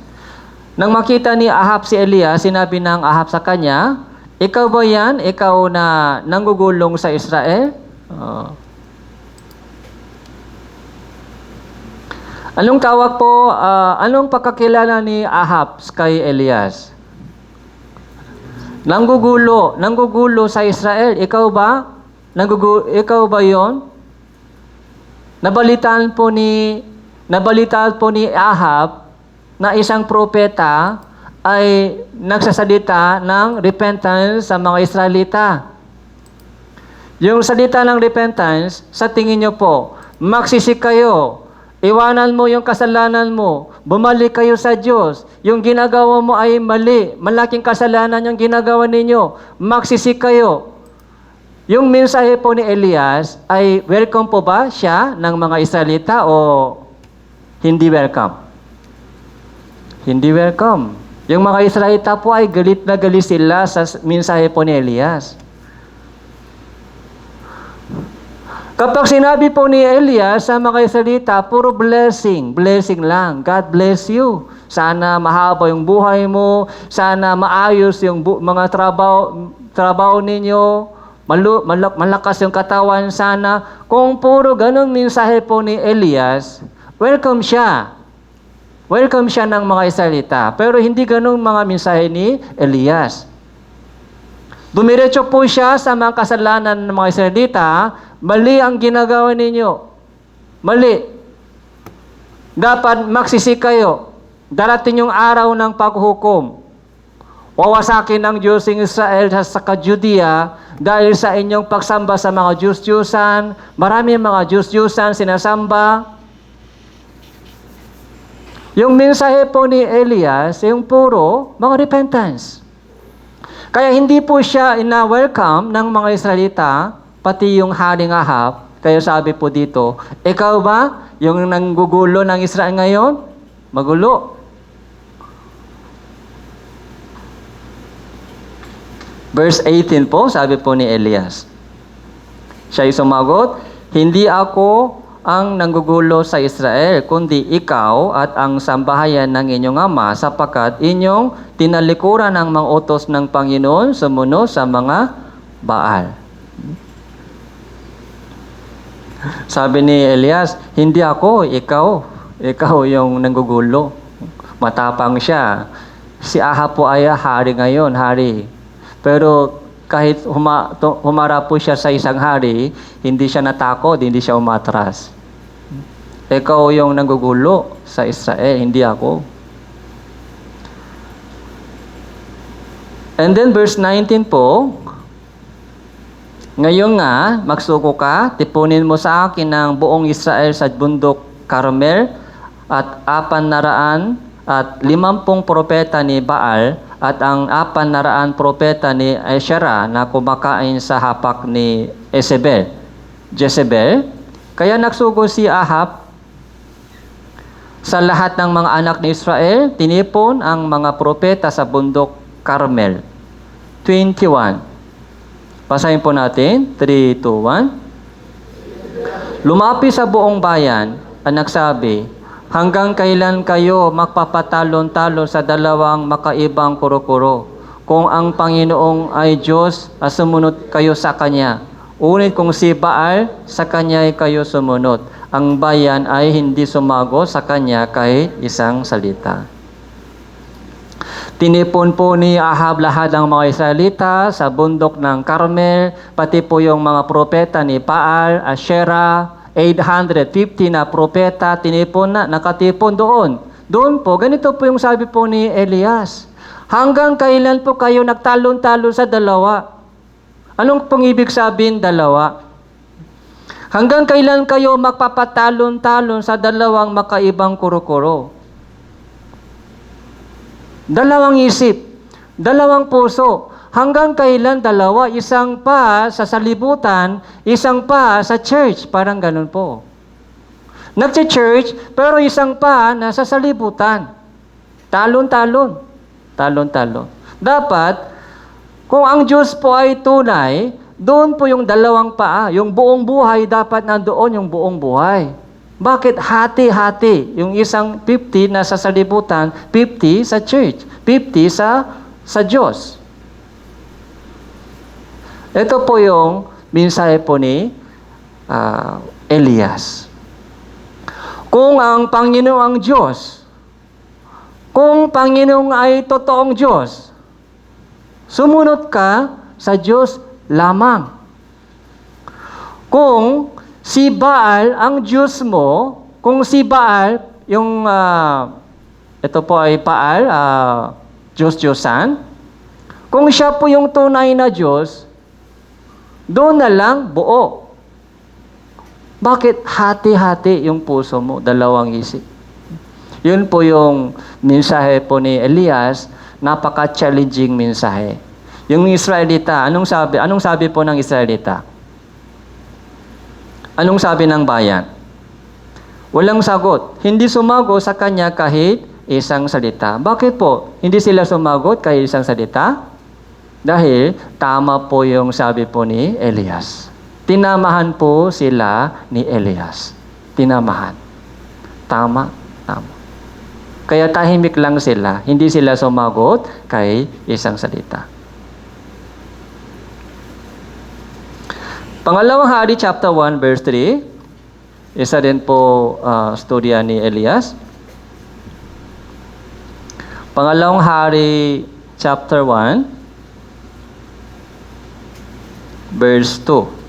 Nang makita ni Ahab si Elias, sinabi ng Ahab sa kanya, ikaw ba yan? Ikaw na nanggugulong sa Israel? Anong tawag po, anong pagkakilala ni Ahab kay Elias? Nanggugulo sa Israel. Ikaw ba? Ikaw ba 'yon? Nabalitaan po ni Ahab na isang propeta ay nagsasalita ng repentance sa mga Israelita. Yung salita ng repentance, sa tingin nyo po, magsisik kayo, iwanan mo yung kasalanan mo, bumalik kayo sa Diyos, yung ginagawa mo ay mali, malaking kasalanan yung ginagawa ninyo, magsisik kayo. Yung mensahe po ni Elias ay welcome po ba siya ng mga Israelita o hindi welcome? Hindi welcome. Yung mga Israelita po ay galit na galit sila sa mensahe po ni Elias. Kapag sinabi po ni Elias sa mga Israelita, puro blessing lang. God bless you. Sana mahaba yung buhay mo, sana maayos yung mga trabaho ninyo, malakas yung katawan sana. Kung puro ganong mensahe po ni Elias, welcome siya. Welcome siya ng mga Israelita. Pero hindi ganong mga mensahe ni Elias. Dumiretso po siya sa mga kasalanan ng mga Israelita. Mali ang ginagawa ninyo. Mali. Dapat magsisi kayo. Darating yung araw ng paghukom. Wawasakin ng Diyos ng Israel sa Judea dahil sa inyong pagsamba sa mga Diyos-Diyusan. Marami mga Diyos-Diyusan sinasamba. Yung mensahe po ni Elias, yung puro mga repentance. Kaya hindi po siya ina-welcome ng mga Israelita, pati yung haring Ahab. Kaya sabi po dito, ikaw ba yung nanggugulo ng Israel ngayon? Magulo. Verse 18 po, sabi po ni Elias. Siya ay sumagot, hindi ako ang nanggugulo sa Israel, kundi ikaw at ang sambahayan ng inyong ama, sapagkat inyong tinalikuran ng mga utos ng Panginoon sumunod sa mga Baal. Sabi ni Elias, hindi ako, ikaw. Ikaw yung nanggugulo. Matapang siya. Si Ahab po ay hari ngayon, hari. Pero kahit humarap po siya sa isang hari, hindi siya natakot, hindi siya umatras. Ikaw yung nanggugulo sa Israel, hindi ako. And then verse 19 po, ngayon nga, magsuko ka, tipunin mo sa akin ang buong Israel sa bundok Carmel at 450 propeta ni Baal at ang 400 propeta ni Asherah na kumakain sa hapak ni Jezebel. Kaya nagsugo si Ahab sa lahat ng mga anak ni Israel, tinipon ang mga propeta sa bundok Carmel. 21. Basahin po natin. 3, 2, 1. Lumapi sa buong bayan at nagsabi, hanggang kailan kayo magpapatalon-talon sa dalawang makaibang kuro-kuro? Kung ang Panginoong ay Diyos, sumunod kayo sa Kanya. Unit kung si Baal, sa Kanya ay kayo sumunod. Ang bayan ay hindi sumago sa Kanya kahit isang salita. Tinipon po ni Ahab lahat ng mga Israelita sa bundok ng Carmel, pati po yung mga propeta ni Baal, Asherah, 850 na propeta, tinipon na, nakatipon doon. Doon po, ganito po yung sabi po ni Elias. Hanggang kailan po kayo nagtalon-talon sa dalawa? Anong pong ibig sabihin dalawa? Hanggang kailan kayo magpapatalon-talon sa dalawang makaibang kuro-kuro? Dalawang isip, dalawang puso. Hanggang kailan dalawa? Isang pa sa salibutan, isang pa sa church. Parang ganun po. Nagche-church, pero isang pa nasa salibutan. Talon-talon. Talon-talon. Dapat, kung ang Diyos po ay tunay, doon po yung dalawang paa. Yung buong buhay, dapat nandoon yung buong buhay. Bakit hati-hati? Yung isang 50 na sa salibutan, 50 sa church, 50 sa Diyos. Ito po yung mensahe po ni Elias. Kung ang Panginoon ang Diyos, kung Panginoon ay totoong Diyos, sumunod ka sa Diyos lamang. Kung si Baal ang Diyos mo, kung si Baal, ito po ay Baal, Diyos-Diyosan, kung siya po yung tunay na Diyos, doon na lang buo. Bakit hati-hati yung puso mo, dalawang isip? Yun po yung mensahe po ni Elias, napaka-challenging mensahe. Yung Israelita, anong sabi po ng Israelita? Anong sabi ng bayan? Walang sagot. Hindi sumagot sa kanya kahit isang salita. Bakit po? Hindi sila sumagot kahit isang salita? Dahil tama po yung sabi po ni Elias. Tinamahan po sila ni Elias. Tinamahan. Tama. Kaya tahimik lang sila. Hindi sila sumagot kay isang salita. Pangalawang Hari chapter 1 verse 3. Isa din po storya ni Elias. Pangalawang Hari chapter 1 verse 2.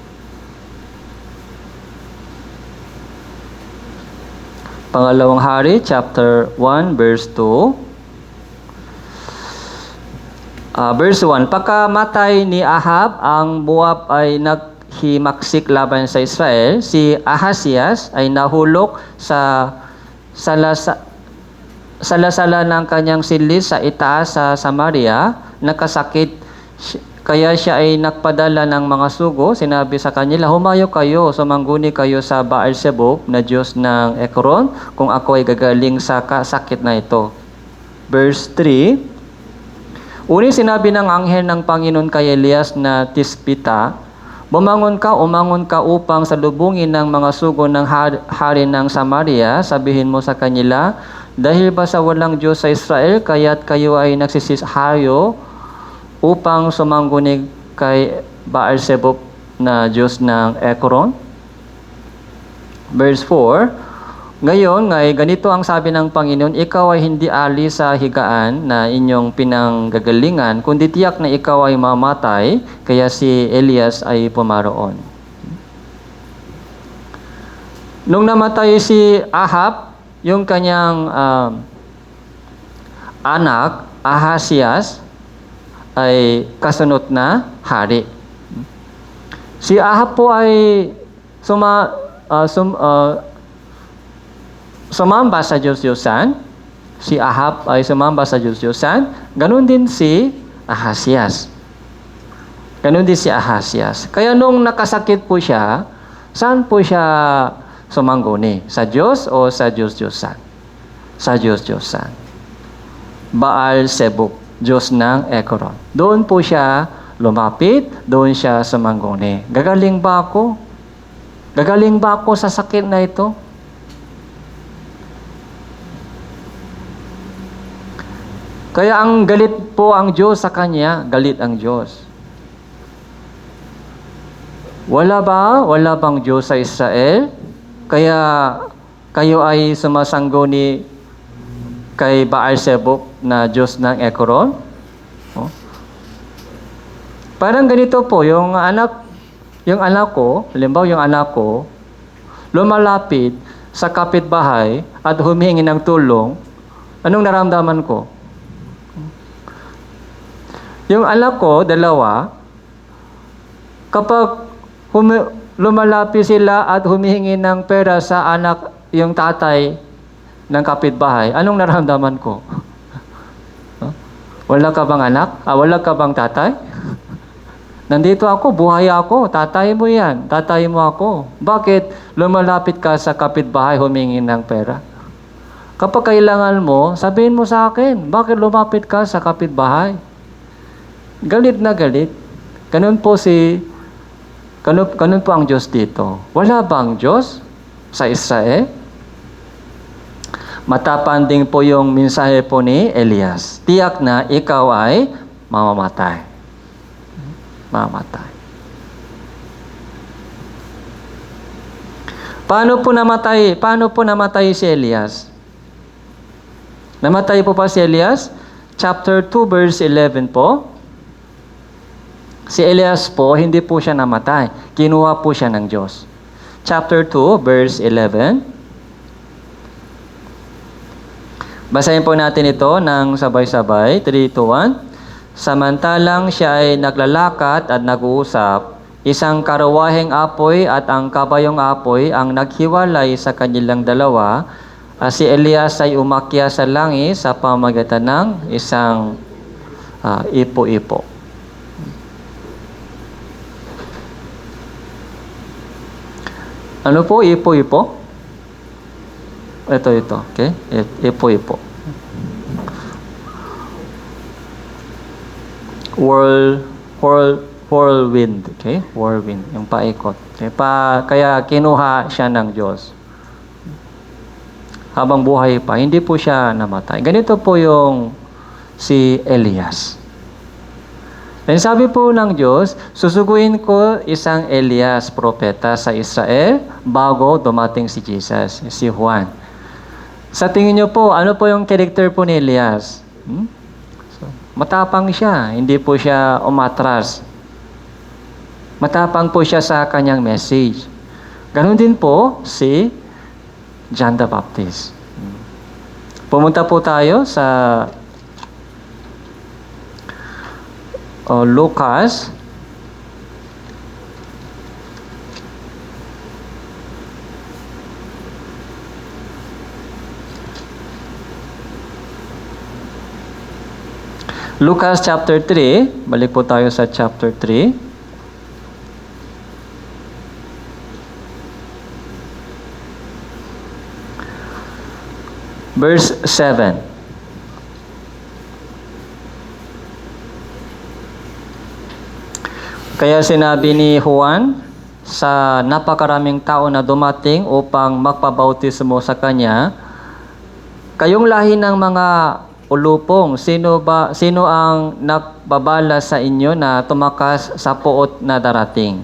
Pangalawang Hari, chapter 1, verse 2. Verse 1, pagkamatay ni Ahab, ang Moab ay naghimaksik laban sa Israel. Si Ahazias ay nahulog sa salasala ng kanyang silis sa itaas sa Samaria. Nakasakit, kaya siya ay nagpadala ng mga sugo. Sinabi sa kanila, humayo kayo, sumangguni kayo sa Baal-Zebub na Diyos ng Ekron, kung ako ay gagaling sa sakit na ito. Verse 3, uni sinabi ng anghel ng Panginoon kay Elias na Tisbita, umangon ka upang salubungin ng mga sugo ng hari ng Samaria. Sabihin mo sa kanila, dahil ba sa walang Diyos sa Israel, kaya't kayo ay nagsisishayo upang sumangguni kay Baal-Zebub na Diyos ng Ekron. Verse 4, ngayon, ganito ang sabi ng Panginoon, ikaw ay hindi alis sa higaan na inyong pinanggagalingan, kundi tiyak na ikaw ay mamatay, kaya si Elias ay pumaroon. Nung namatay si Ahab, yung kanyang anak, Ahazias, ay kasunod na hari. Si Ahab po ay sumamba sa Diyos-Diyosan. Si Ahab ay sumamba sa Diyos-Diyosan. Ganon din si Ahazias. Kaya nung nakasakit po siya, saan po siya sumangguni? Sa Diyos o sa Diyos-Diyosan? Sa Diyos-Diyosan. Baal-Zebub, Diyos ng Ekron. Doon po siya lumapit, doon siya sumangguni. Gagaling ba ako? Gagaling ba ako sa sakit na ito? Kaya ang galit po ang Diyos sa kanya, galit ang Diyos. Wala bang Diyos sa Israel? Kaya kayo ay sumasangguni kay Baal-Zebub na Diyos ng Ekron. Oh. Parang ganito po, yung anak ko, halimbawa yung anak ko, lumalapit sa kapitbahay at humihingi ng tulong, anong naramdaman ko? Yung anak ko, dalawa, kapag lumalapit sila at humihingi ng pera sa anak, yung tatay ng kapitbahay, anong naramdaman ko? Wala ka bang anak? Wala ka bang tatay? Nandito ako, buhay ako, tatay mo yan, tatay mo ako. Bakit lumalapit ka sa kapitbahay humingi ng pera? Kapag kailangan mo, sabihin mo sa akin, bakit lumapit ka sa kapitbahay? Galit na galit. Ganun po ang Diyos dito. Wala bang Diyos sa Israel? Matapang din po yung mensahe po ni Elias. Tiyak na ikaw ay mamamatay. Paano po namatay si Elias? Namatay po pa si Elias? Chapter 2 verse 11 po. Si Elias po, hindi po siya namatay. Kinuha po siya ng Diyos. Chapter 2 verse 11. Basahin po natin ito ng sabay-sabay. 3, 2, 1. Samantalang siya ay naglalakad at nag-uusap, isang karawaheng apoy at ang kabayong apoy ang naghiwalay sa kanilang dalawa. Si Elias ay umakyat sa langit sa pamamagitan ng isang ipo-ipo. Ano po ipo-ipo? Ito. Okay? Ipo-ipo. Whirlwind. Okay? Whirlwind. Yung paikot. Okay? Kaya kinuha siya ng Diyos. Habang buhay pa, hindi po siya namatay. Ganito po yung si Elias. And sabi po ng Diyos, susuguin ko isang Elias, propeta sa Israel, bago dumating si Jesus, si Juan. Sa tingin niyo po, ano po yung character po ni Elias? Matapang siya, hindi po siya umatras. Matapang po siya sa kanyang message. Ganon din po si John the Baptist. Pumunta po tayo sa Lucas chapter 3. Balik po tayo sa chapter 3. Verse 7. Kaya sinabi ni Juan sa napakaraming tao na dumating upang magpabautismo sa kanya, kayong lahi ng mga ulupong, sino ang nagbabala sa inyo na tumakas sa puot na darating?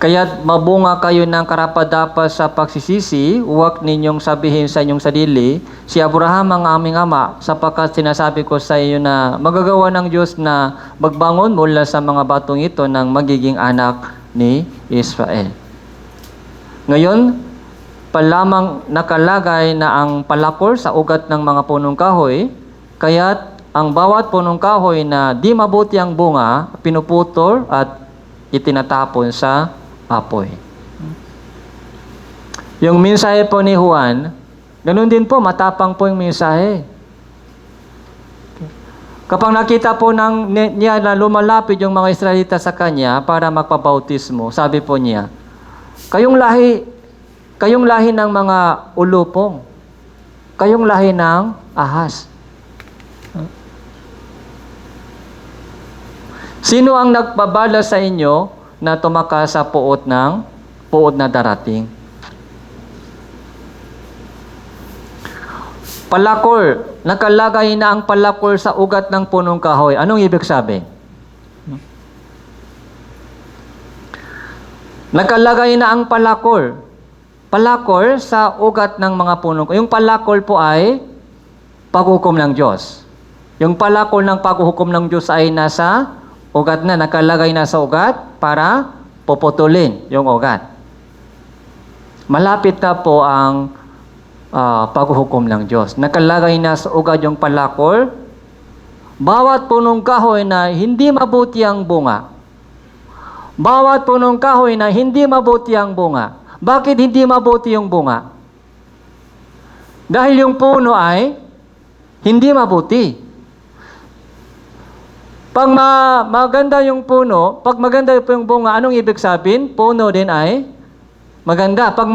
Kaya't mabunga kayo ng karapat-dapat sa pagsisisi, huwag ninyong sabihin sa inyong sarili, si Abraham ang aming ama, sapagkat sinasabi ko sa iyo na magagawa ng Diyos na magbangon mula sa mga batong ito ng magiging anak ni Israel. Ngayon, palamang nakalagay na ang palakor sa ugat ng mga punong kahoy, kaya't ang bawat punong kahoy na di mabuti ang bunga, pinuputol at itinatapon sa apoy. Yung mensahe po ni Juan, ganun din po, matapang po yung mensahe. Kapag nakita po niya na lumalapit yung mga Israelita sa kanya para magpabautismo, sabi po niya, kayong lahi ng mga ulupong, kayong lahi ng ahas. Sino ang nagbabala sa inyo na tumakas sa puot na darating? Palakor, nakalagay na ang palakor sa ugat ng punong kahoy. Anong ibig sabihin? Nakalagay na ang palakor. Palakor sa ugat ng mga punong kahoy. Yung palakor po ay paghukom ng Diyos. Yung palakor ng paghukom ng Diyos ay nasa ugat na, nakalagay na sa ugat para puputulin yung ugat. Malapit na po ang paghuhukom ng Diyos. Nakalagay na sa ugat yung palakor. Bawat punong kahoy na hindi mabuti ang bunga. Bawat punong kahoy na hindi mabuti ang bunga. Bakit hindi mabuti yung bunga? Dahil yung puno ay hindi mabuti. Pag maganda yung puno, pag maganda po yung bunga, anong ibig sabihin? Puno din ay maganda. Pag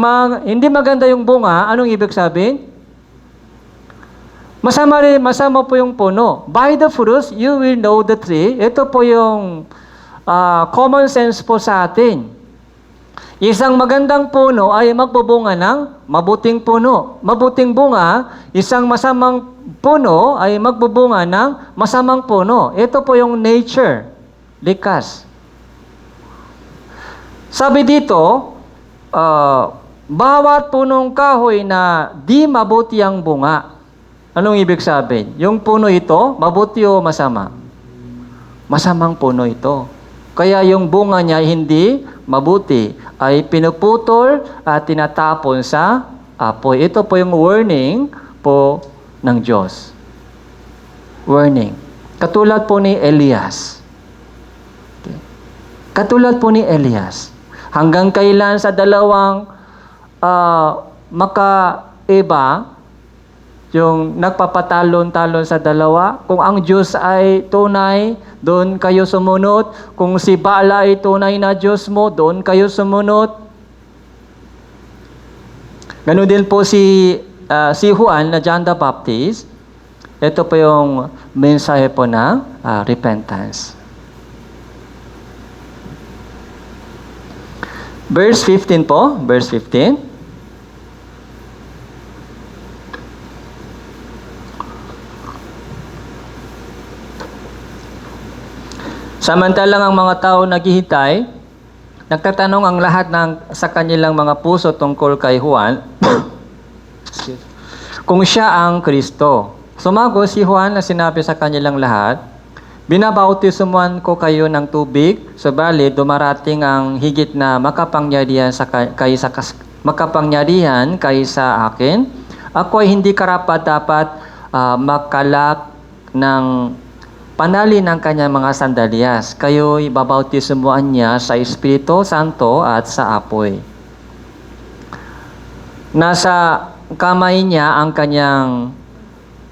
hindi maganda yung bunga, anong ibig sabihin? Masama po yung puno. By the fruits, you will know the tree. Ito po yung common sense po sa atin. Isang magandang puno ay magbubunga ng mabuting puno. Mabuting bunga, isang masamang puno ay magbubunga ng masamang puno. Ito po yung nature, likas. Sabi dito, bawat punong kahoy na di mabuti ang bunga. Anong ibig sabihin? Yung puno ito, mabuti o masama? Masamang puno ito. Kaya yung bunga niya hindi mabuti, ay pinuputol at tinatapon sa apoy. Ito po yung warning po ng Diyos. Warning. Katulad po ni Elias. Okay. Katulad po ni Elias. Hanggang kailan sa dalawang makaiba, yung nagpapatalon-talon sa dalawa, kung ang Diyos ay tunay, doon kayo sumunod. Kung si Baala ay tunay na Diyos mo, doon kayo sumunod. Ganun din po si Juan na John the Baptist. Ito po yung mensahe po ng repentance. Verse 15 po, verse 15. Samantalang ang mga tao naghihintay, nagtatanong ang lahat sa kanilang mga puso tungkol kay Juan kung siya ang Kristo. Sumago si Juan na sinabi sa kanilang lahat, binabautismuhan ko kayo ng tubig, subalit dumarating ang higit na makapangyarihan kaysa akin. Ako ay hindi karapat-dapat makalak ng panali ng kanyang mga sandalyas. Kayo'y babautismuhan niya sa Espiritu Santo at sa apoy. Nasa kamay niya ang kanyang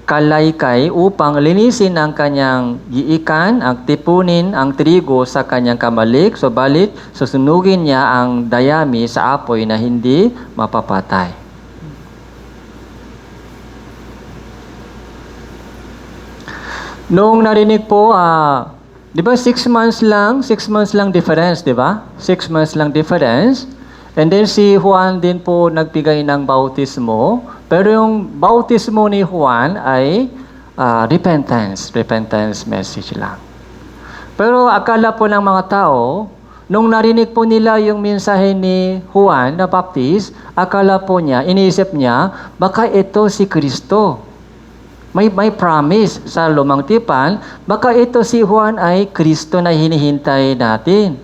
kalaykay upang linisin ang kanyang giikan, ang tipunin ang trigo sa kanyang kamalik, subalit susunugin niya ang dayami sa apoy na hindi mapapatay. Noong narinig po, di ba 6 months lang difference, di ba? 6 months lang difference. And then si Juan din po nagbigay ng bautismo. Pero yung bautismo ni Juan ay repentance message lang. Pero akala po ng mga tao, nung narinig po nila yung mensahe ni Juan na Baptist, akala po niya, iniisip niya, baka ito si Kristo. May promise sa lumang tipan, baka ito si Juan ay Kristo na hinihintay natin.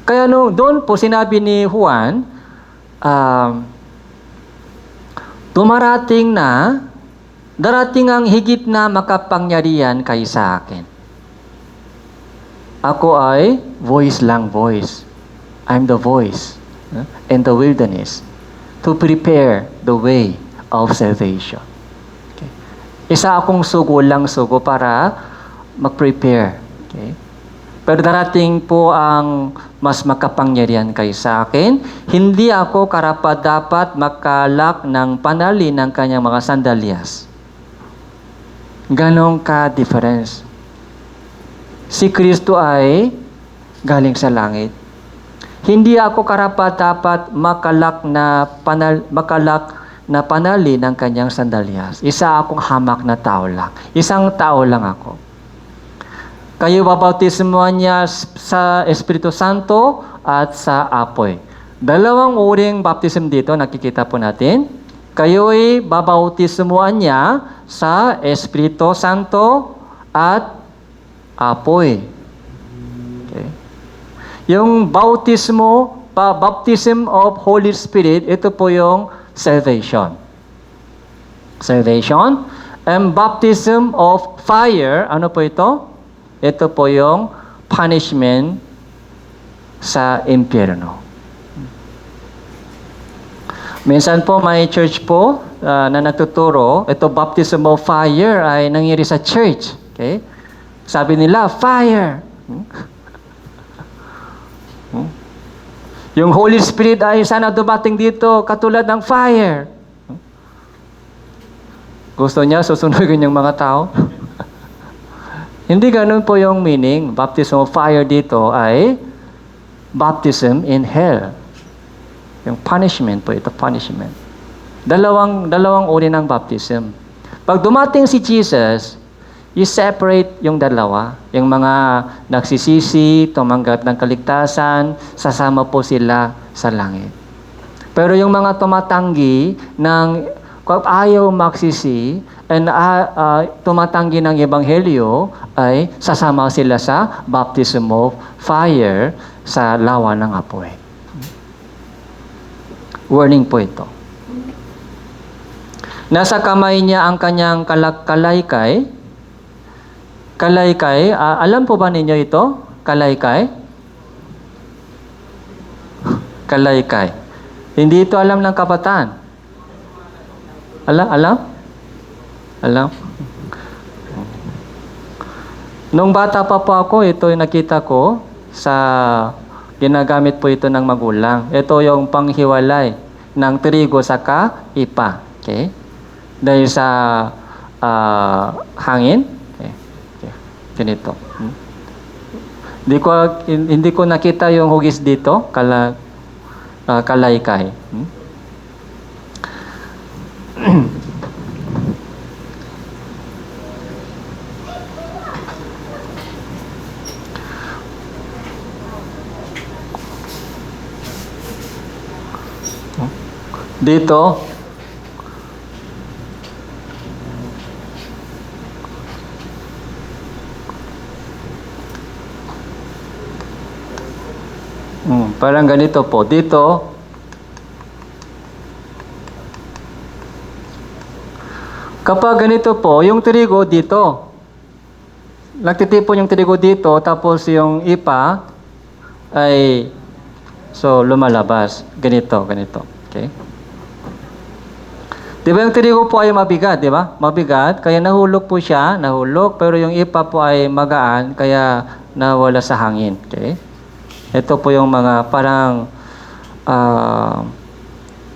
Kaya doon po sinabi ni Juan, darating ang higit na makapangyarihan kaysa akin. Ako ay voice. I'm the voice in the wilderness to prepare the way of salvation. Isa akong sugo para mag-prepare. Okay? Pero darating po ang mas makapangyarihan kaysa akin. Hindi ako karapat-dapat makalak ng panali ng kanyang mga sandalyas. Ganon ka-difference. Si Kristo ay galing sa langit. Hindi ako karapat-dapat makalak na panali ng kanyang sandalyas. Isa akong hamak na tao lang. Isang tao lang ako. Kayo babautismuhan niya sa Espiritu Santo at sa apoy. Dalawang uring baptism dito, nakikita po natin. Kayo'y babautismuhan niya sa Espiritu Santo at apoy. Okay. Yung baptism of Holy Spirit, ito po yung salvation. And baptism of fire, ano po ito? Ito po yung punishment sa impyerno. Minsan po may church po na nagtuturo, ito baptism of fire ay nangyari sa church. Okay? Sabi nila, fire. Yung Holy Spirit ay sana dumating dito katulad ng fire. Gusto niya susunugin yung mga tao? Hindi ganun po yung meaning. Baptism of fire dito ay baptism in hell. Yung punishment po, ito punishment. Dalawang uri ng baptism. Pag dumating si Jesus, i-separate yung dalawa. Yung mga nagsisisi, tumanggap ng kaligtasan, sasama po sila sa langit. Pero yung mga tumatanggi ng ayaw magsisi and tumatanggi ng ebanghelyo ay sasama sila sa baptism of fire sa lawa ng apoy. Warning po ito. Nasa kamay niya ang kanyang kalaykay. Kalaykay, alam po ba ninyo ito? Kalaykay? Kalaykay. Hindi ito alam ng kabataan. Alam? Nung bata pa po ako, ito yung nakita ko sa ginagamit po ito ng magulang. Ito yung panghiwalay ng trigo saka ipa. Okay? Dahil sa hangin. Okay. Ganito. Hindi ko nakita yung hugis dito, kalaykay. Dito, parang ganito po. Dito, kapag ganito po, yung trigo dito, nagtitipon yung trigo dito, tapos yung ipa ay lumalabas. Ganito. Okay? Di ba yung trigo po ay mabigat, di ba? Mabigat, kaya nahulog po siya, pero yung ipa po ay magaan, kaya nawala sa hangin. Okay? Ito po yung mga parang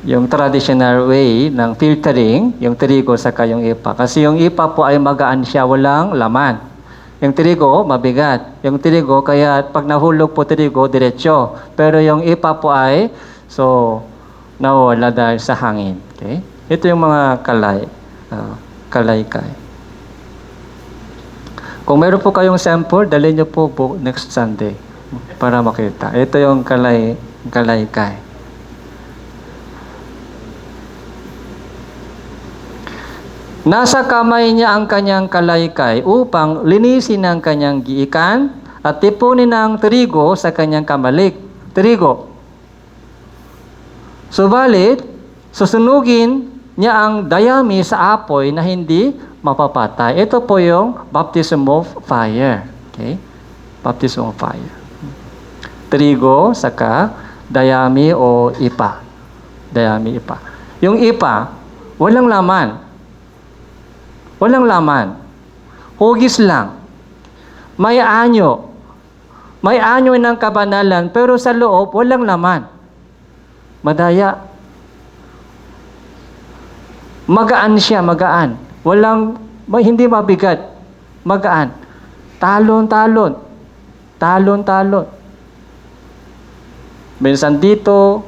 yung traditional way ng filtering, yung trigo saka yung ipa. Kasi yung ipa po ay magaan siya, walang laman. Yung trigo, mabigat. Yung trigo, kaya pag nahulog po trigo, diretsyo. Pero yung ipa po ay, nawala dahil sa hangin. Okay? Ito yung mga kalaykay. Kung meron po kayong sample, dalhin nyo po next Sunday para makita. Ito yung kalaykay. Nasa kamay niya ang kanyang kalaykay upang linisin ang kanyang giikan at tipunin ang trigo sa kanyang kamalik. Trigo. Subalit, susunugin niya ang dayami sa apoy na hindi mapapatay. Ito po yung baptism of fire. Okay? Baptism of fire. Trigo, saka dayami o ipa. Dayami, ipa. Yung ipa, walang laman. Walang laman. Hugis lang. May anyo. May anyo ng kabanalan, pero sa loob, walang laman. Madaya. Magaan siya, magaan. Hindi mabigat. Magaan. Talon-talon. Talon-talon. Minsan dito,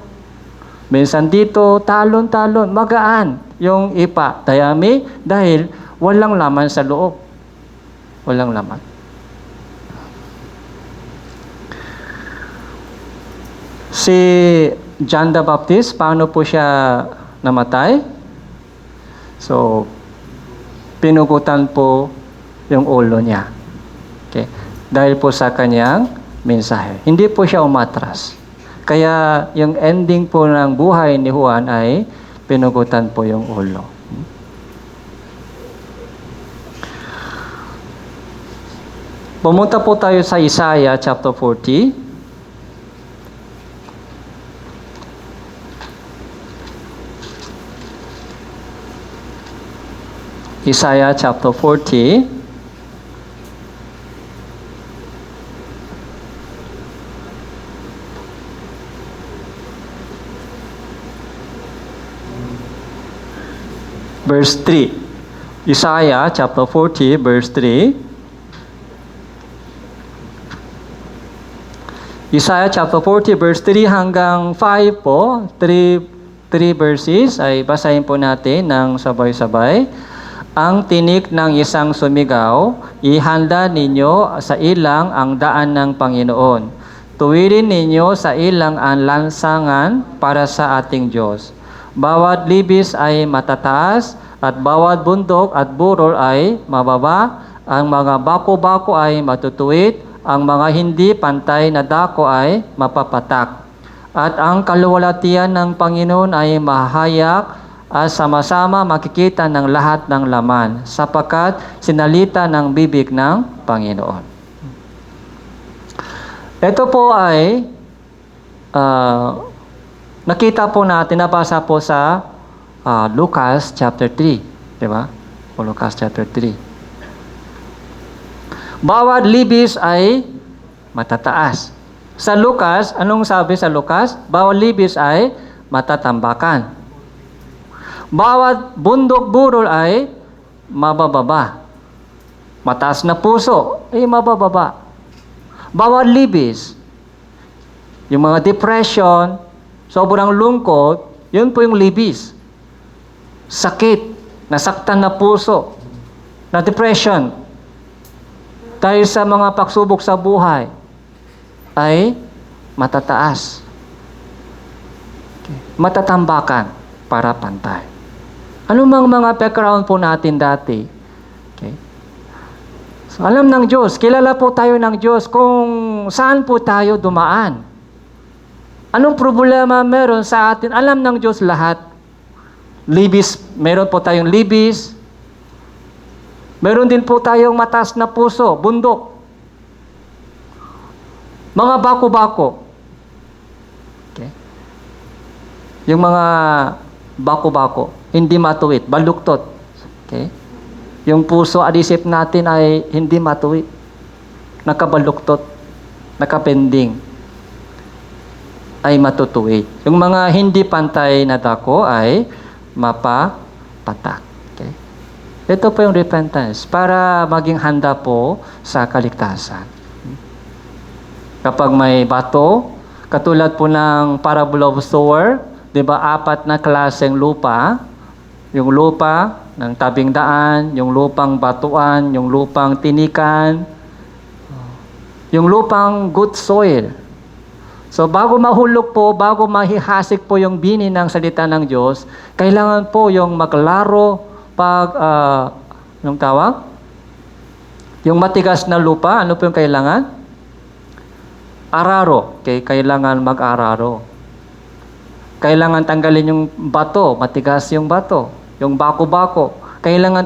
talon-talon. Magaan yung ipa. Dayami, dahil walang laman sa loob. Walang laman. Si John the Baptist, paano po siya namatay? Pinugutan po yung ulo niya. Okay? Dahil po sa kanyang mensahe. Hindi po siya umatras. Kaya yung ending po ng buhay ni Juan ay pinugutan po yung ulo. Pumunta po tayo sa Isaiah chapter 40. Isaiah chapter 40. Verse 3. Isaiah chapter 40 verse 3. Isaiah chapter 40 verse 3 hanggang 5 po. 3 verses ay basahin po natin ng sabay-sabay. ang tinik ng isang sumigaw, ihanda ninyo sa ilang ang daan ng Panginoon. Tuwirin ninyo sa ilang ang lansangan para sa ating Diyos. Bawat libis ay matataas at bawat bundok at burol ay mababa. Ang mga bako-bako ay matutuwid, ang mga hindi pantay na dako ay mapapatak. At ang kaluwalhatian ng Panginoon ay mahahayak at sama-sama makikita ng lahat ng laman sapagkat sinalita ng bibig ng Panginoon. Ito po ay nakita po natin, nabasa po sa Lucas chapter 3. Di ba? O Lucas chapter 3. Bawat libis ay matataas. Sa Lucas, anong sabi sa Lucas? Bawat libis ay matatambakan. Bawat bundok burol ay mabababa. Mataas na puso ay mabababa. Bawat libis, yung mga depression, sobrang lungkot, yun po yung libis. Sakit, nasaktan na puso, na depression, dahil sa mga pagsubok sa buhay, ay matataas. Okay. Matatambakan para pantay. Ano mang mga background po natin dati? Okay. So, alam ng Diyos, kilala po tayo ng Diyos kung saan po tayo dumaan. Anong problema meron sa atin? Alam ng Diyos lahat. Libis, meron po tayong libis. Meron din po tayong mataas na puso, bundok. Mga bako-bako. Okay. Yung mga bako-bako, hindi matuwid, baluktot. Okay? Yung puso at isip natin ay hindi matuwid. Nakabaluktot, nakapending, ay matutuwid. Yung mga hindi pantay na dako ay mapapatak. Okay? Ito po yung repentance para maging handa po sa kaligtasan. Kapag may bato, katulad po ng parable of sower, di ba, 4 na klaseng lupa, yung lupa ng tabing daan, yung lupang batuan, yung lupang tinikan, yung lupang good soil. So bago mahulog po, bago mahihasik po yung bini ng salita ng Diyos, kailangan po yung maglaro pag, anong tawag? Yung matigas na lupa, ano po yung kailangan? Araro. Okay, kailangan mag-araro. Kailangan tanggalin yung bato, matigas yung bato, yung bako-bako. Kailangan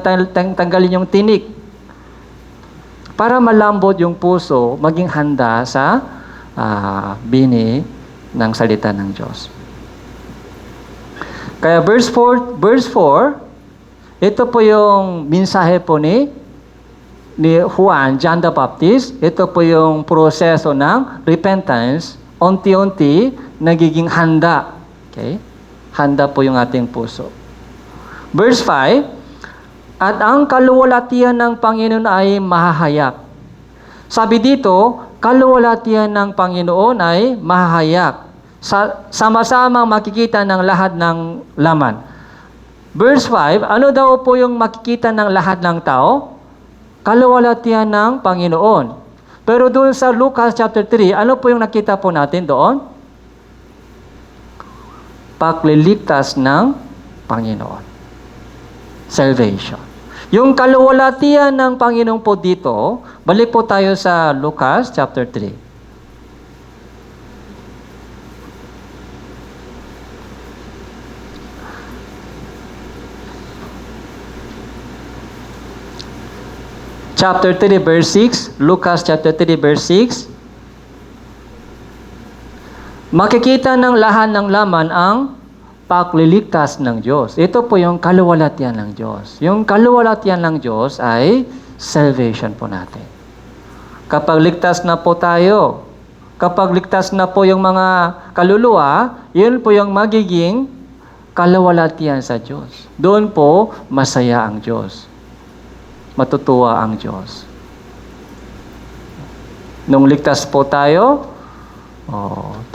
tanggalin yung tinik. Para malambot yung puso, maging handa sa bini ng salita ng Diyos. Kaya verse 4, ito po yung mensahe po ni Juan, John the Baptist. Ito po yung proseso ng repentance, unti-unti nagiging handa. Okay? Handa po yung ating puso. Verse 5, at ang kaluwalhatian ng Panginoon ay mahahayak. Sabi dito, kaluwalhatian ng Panginoon ay mahahayak. Sama-sama makikita ng lahat ng laman. Verse 5, ano daw po yung makikita ng lahat ng tao? Kaluwalhatian ng Panginoon. Pero doon sa Lucas chapter 3, ano po yung nakita po natin doon? Pagliligtas ng Panginoon. Salvation. Yung kaluwalhatian ng Panginoon po dito, balik po tayo sa Lucas chapter 3. Chapter 3 verse 6, Lucas chapter 3 verse 6. Makikita ng lahat ng laman ang pagliligtas ng Diyos. Ito po yung kaluwalhatian ng Diyos. Yung kaluwalhatian ng Diyos ay salvation po natin. Kapag ligtas na po tayo, kapag ligtas na po yung mga kaluluwa, yun po yung magiging kaluwalhatian sa Diyos. Doon po masaya ang Diyos. Matutuwa ang Diyos. Nung ligtas po tayo,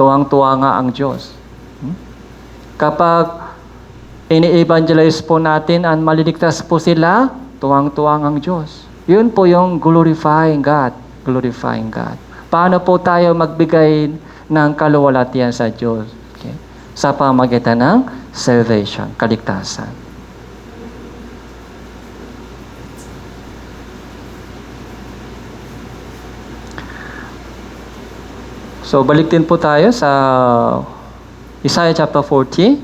tuwang-tuwa nga ang Diyos. Kapag ini-evangelize po natin at maliligtas po sila, tuwang-tuwang ang Diyos. Yun po yung glorifying God. Glorifying God. Paano po tayo magbigay ng kaluwalhatian sa Diyos? Okay? Sa pamagitan ng salvation, kaligtasan. So, balik din po tayo sa Isaiah chapter 40.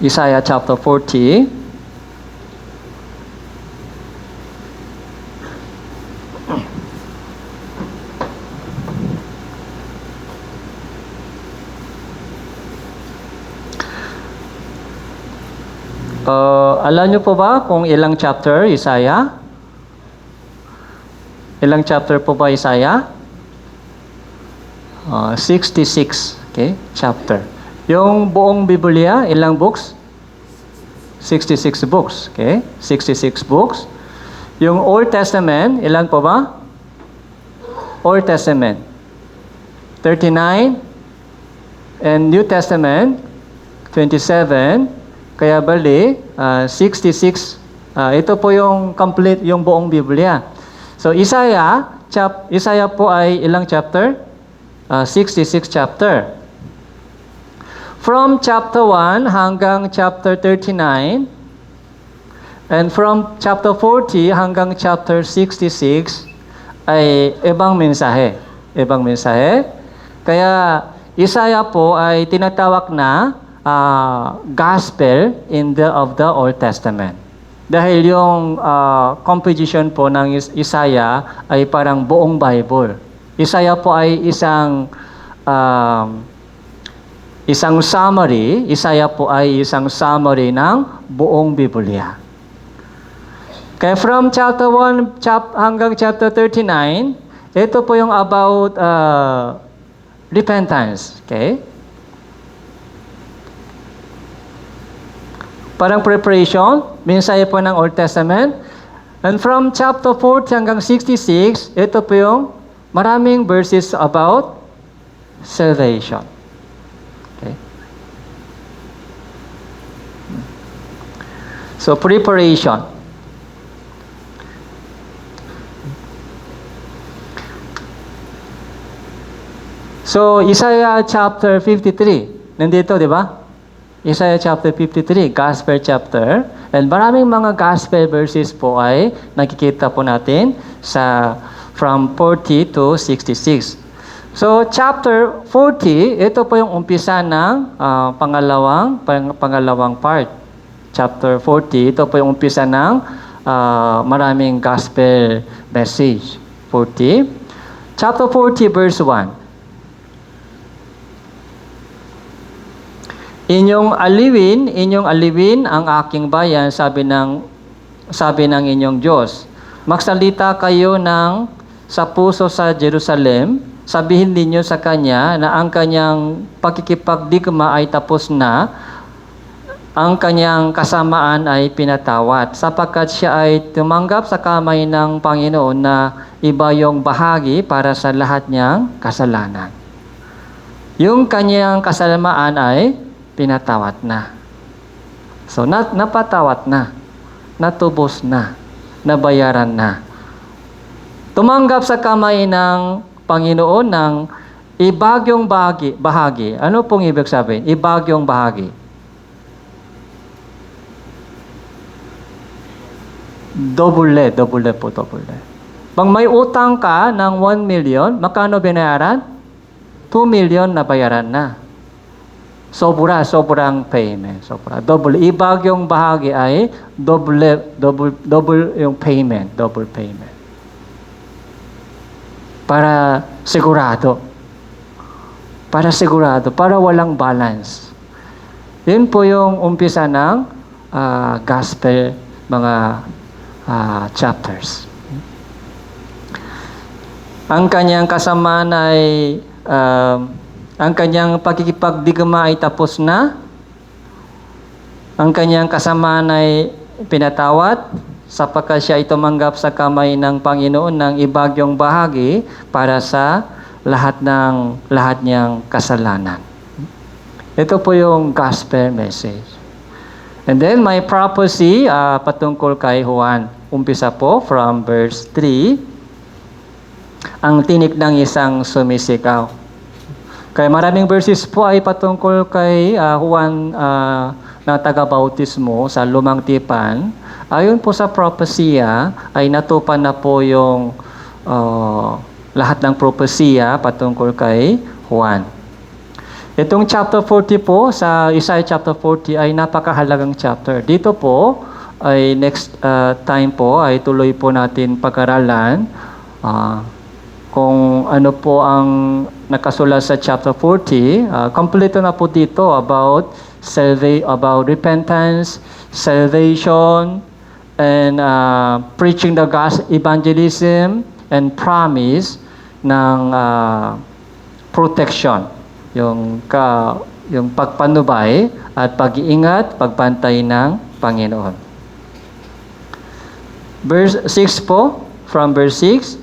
Isaiah chapter 40. Alam niyo po ba kung ilang chapter Isaiah? Ilang chapter po ba Isaiah? 66, okay, chapter. Yung buong Biblia, ilang books? 66 books, okay? 66 books. Yung Old Testament, ilan po ba? Old Testament, 39. And New Testament, 27. Kaya bali, 66. Ito po yung complete, yung buong Biblia. So, Isaiah po ay ilang chapter? 66 chapter. From chapter 1 hanggang chapter 39, and from chapter 40 hanggang chapter 66, ay ibang mensahe. Ibang mensahe. Kaya, Isaiah po ay tinatawag na gospel of the Old Testament. Dahil yung composition po ng Isaiah ay parang buong Bible. Isaiah po ay isang summary. Isaiah po ay isang summary ng buong Biblia. Kaya from chapter 1 hanggang chapter 39, ito po yung about repentance. Okay? Parang preparation, mensahe po ng Old Testament. And from chapter 40 hanggang 66, ito po yung maraming verses about salvation. Okay. So, preparation. So, Isaiah chapter 53. Nandito, di ba? Isaiah chapter 53, Gospel chapter. And maraming mga Gospel verses po ay nakikita po natin sa from 40 to 66. So, chapter 40, ito po yung umpisa ng pangalawang part. Chapter 40, ito po yung umpisa ng maraming Gospel message. 40. Chapter 40, verse 1. Inyong aliwin ang aking bayan, sabi ng inyong Diyos. Magsalita kayo sa puso sa Jerusalem, sabihin ninyo sa kanya na ang kanyang pakikipagdigma ay tapos na, ang kanyang kasamaan ay pinatawad, sapagkat siya ay tumanggap sa kamay ng Panginoon na iba yung bahagi para sa lahat niyang kasalanan. Yung kanyang kasamaan ay pinatawad na. So, napatawad na. Natubos na. Nabayaran na. Tumanggap sa kamay ng Panginoon ng ibagyong bahagi. Ano pong ibig sabihin? Ibagyong bahagi. Double po. Pag may utang ka ng 1 million, magkano binayaran? 2 million na bayaran na. Sobrang payment. Double. Ibagyong bahagi ay double yung payment. Double payment. Para sigurado. Para walang balance. Yun po yung umpisa ng gospel, mga chapters. Ang kanyang kasamaan ay ang kanyang pagkikipagdigma ay tapos na. Ang kanyang kasamaan ay pinatawad sapagkat siya ay tumanggap sa kamay ng Panginoon ng ibagyong bahagi para sa lahat niyang kasalanan. Ito po yung gospel message. And then may prophecy patungkol kay Juan. Umpisa po from verse 3, ang tinik ng isang sumisigaw. Kaya maraming verses po ay patungkol kay Juan na taga-bautismo sa Lumang Tipan. Ayon po sa propesya ay natupan na po yung lahat ng propesya patungkol kay Juan. Itong chapter 40 po, sa Isaiah chapter 40 ay napakahalagang chapter. Dito po ay next time po ay tuloy po natin pag-aralan kung ano po ang nakasulat sa chapter 40. Kompleto na po dito about repentance, salvation, and preaching the gospel, evangelism, and promise ng protection. Yung pagpanubay at pag-iingat, pagbantay ng Panginoon. Verse 6 po, from verse 6.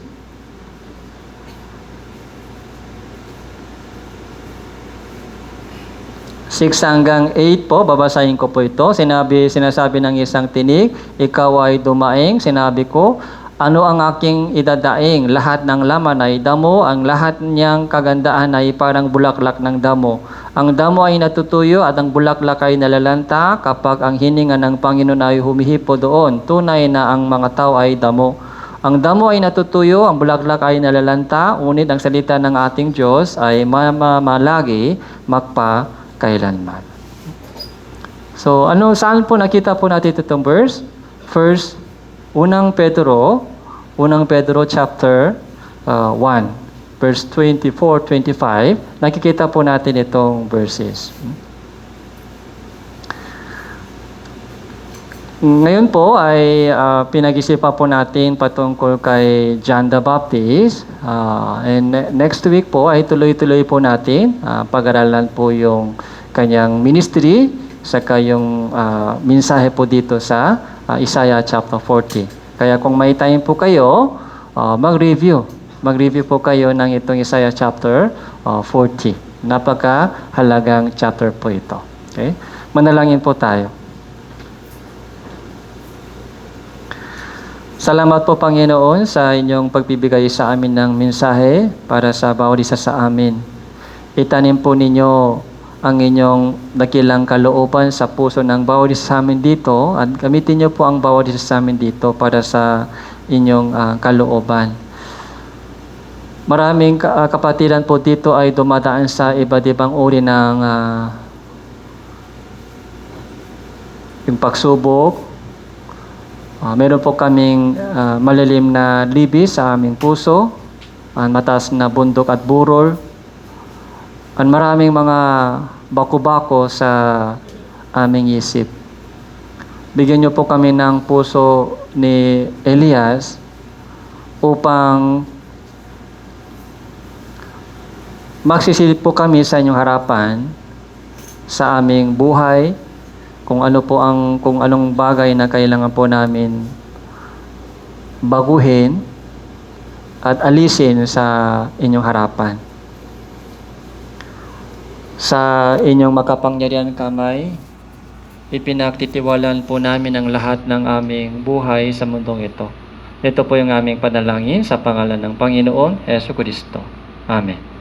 Hanggang 8 po, babasahin ko po ito. Sinasabi ng isang tinig, ikaw ay dumaing, sinabi ko, ano ang aking idadaing? Lahat ng laman ay damo, ang lahat niyang kagandaan ay parang bulaklak ng damo. Ang damo ay natutuyo at ang bulaklak ay nalalanta kapag ang hininga ng Panginoon ay humihipo doon. Tunay na ang mga tao ay damo. Ang damo ay natutuyo, ang bulaklak ay nalalanta, ngunit ang salita ng ating Diyos ay mamamalagi magpakailanman. So, saan po nakita po natin itong verse? First, Unang Pedro chapter 1, verse 24-25, nakikita po natin itong verses. Ngayon po ay pinag-isipan po natin patungkol kay John the Baptist. And next week po ay tuloy-tuloy po natin pag-aralan po yung kanyang ministry, saka yung mensahe po dito sa Isaiah chapter 40. Kaya kung may time po kayo, mag-review po kayo ng itong Isaiah chapter 40. Napakahalagang chapter po ito. Okay? Manalangin po tayo. Salamat po Panginoon sa inyong pagbibigay sa amin ng mensahe para sa bawat isa sa amin. Itanim po ninyo ang inyong dakilang kalooban sa puso ng bawat isa sa amin dito at gamitin niyo po ang bawat isa sa amin dito para sa inyong kalooban. Maraming kapatiran po dito ay dumadaan sa iba't ibang uri ng yung pagsubok. Meron po kaming malalim na libis sa aming puso, mataas na bundok at burol, at maraming mga bako-bako sa aming isip. Bigyan niyo po kami ng puso ni Elias upang magsisilip po kami sa inyong harapan sa aming buhay, kung anong bagay na kailangan po namin baguhin at alisin sa inyong harapan. Sa inyong makapangyarihan kamay, ipinagtitiwalaan po namin ang lahat ng aming buhay sa mundong ito. Ito po yung aming panalangin sa pangalan ng Panginoon Jesu Kristo. Amen.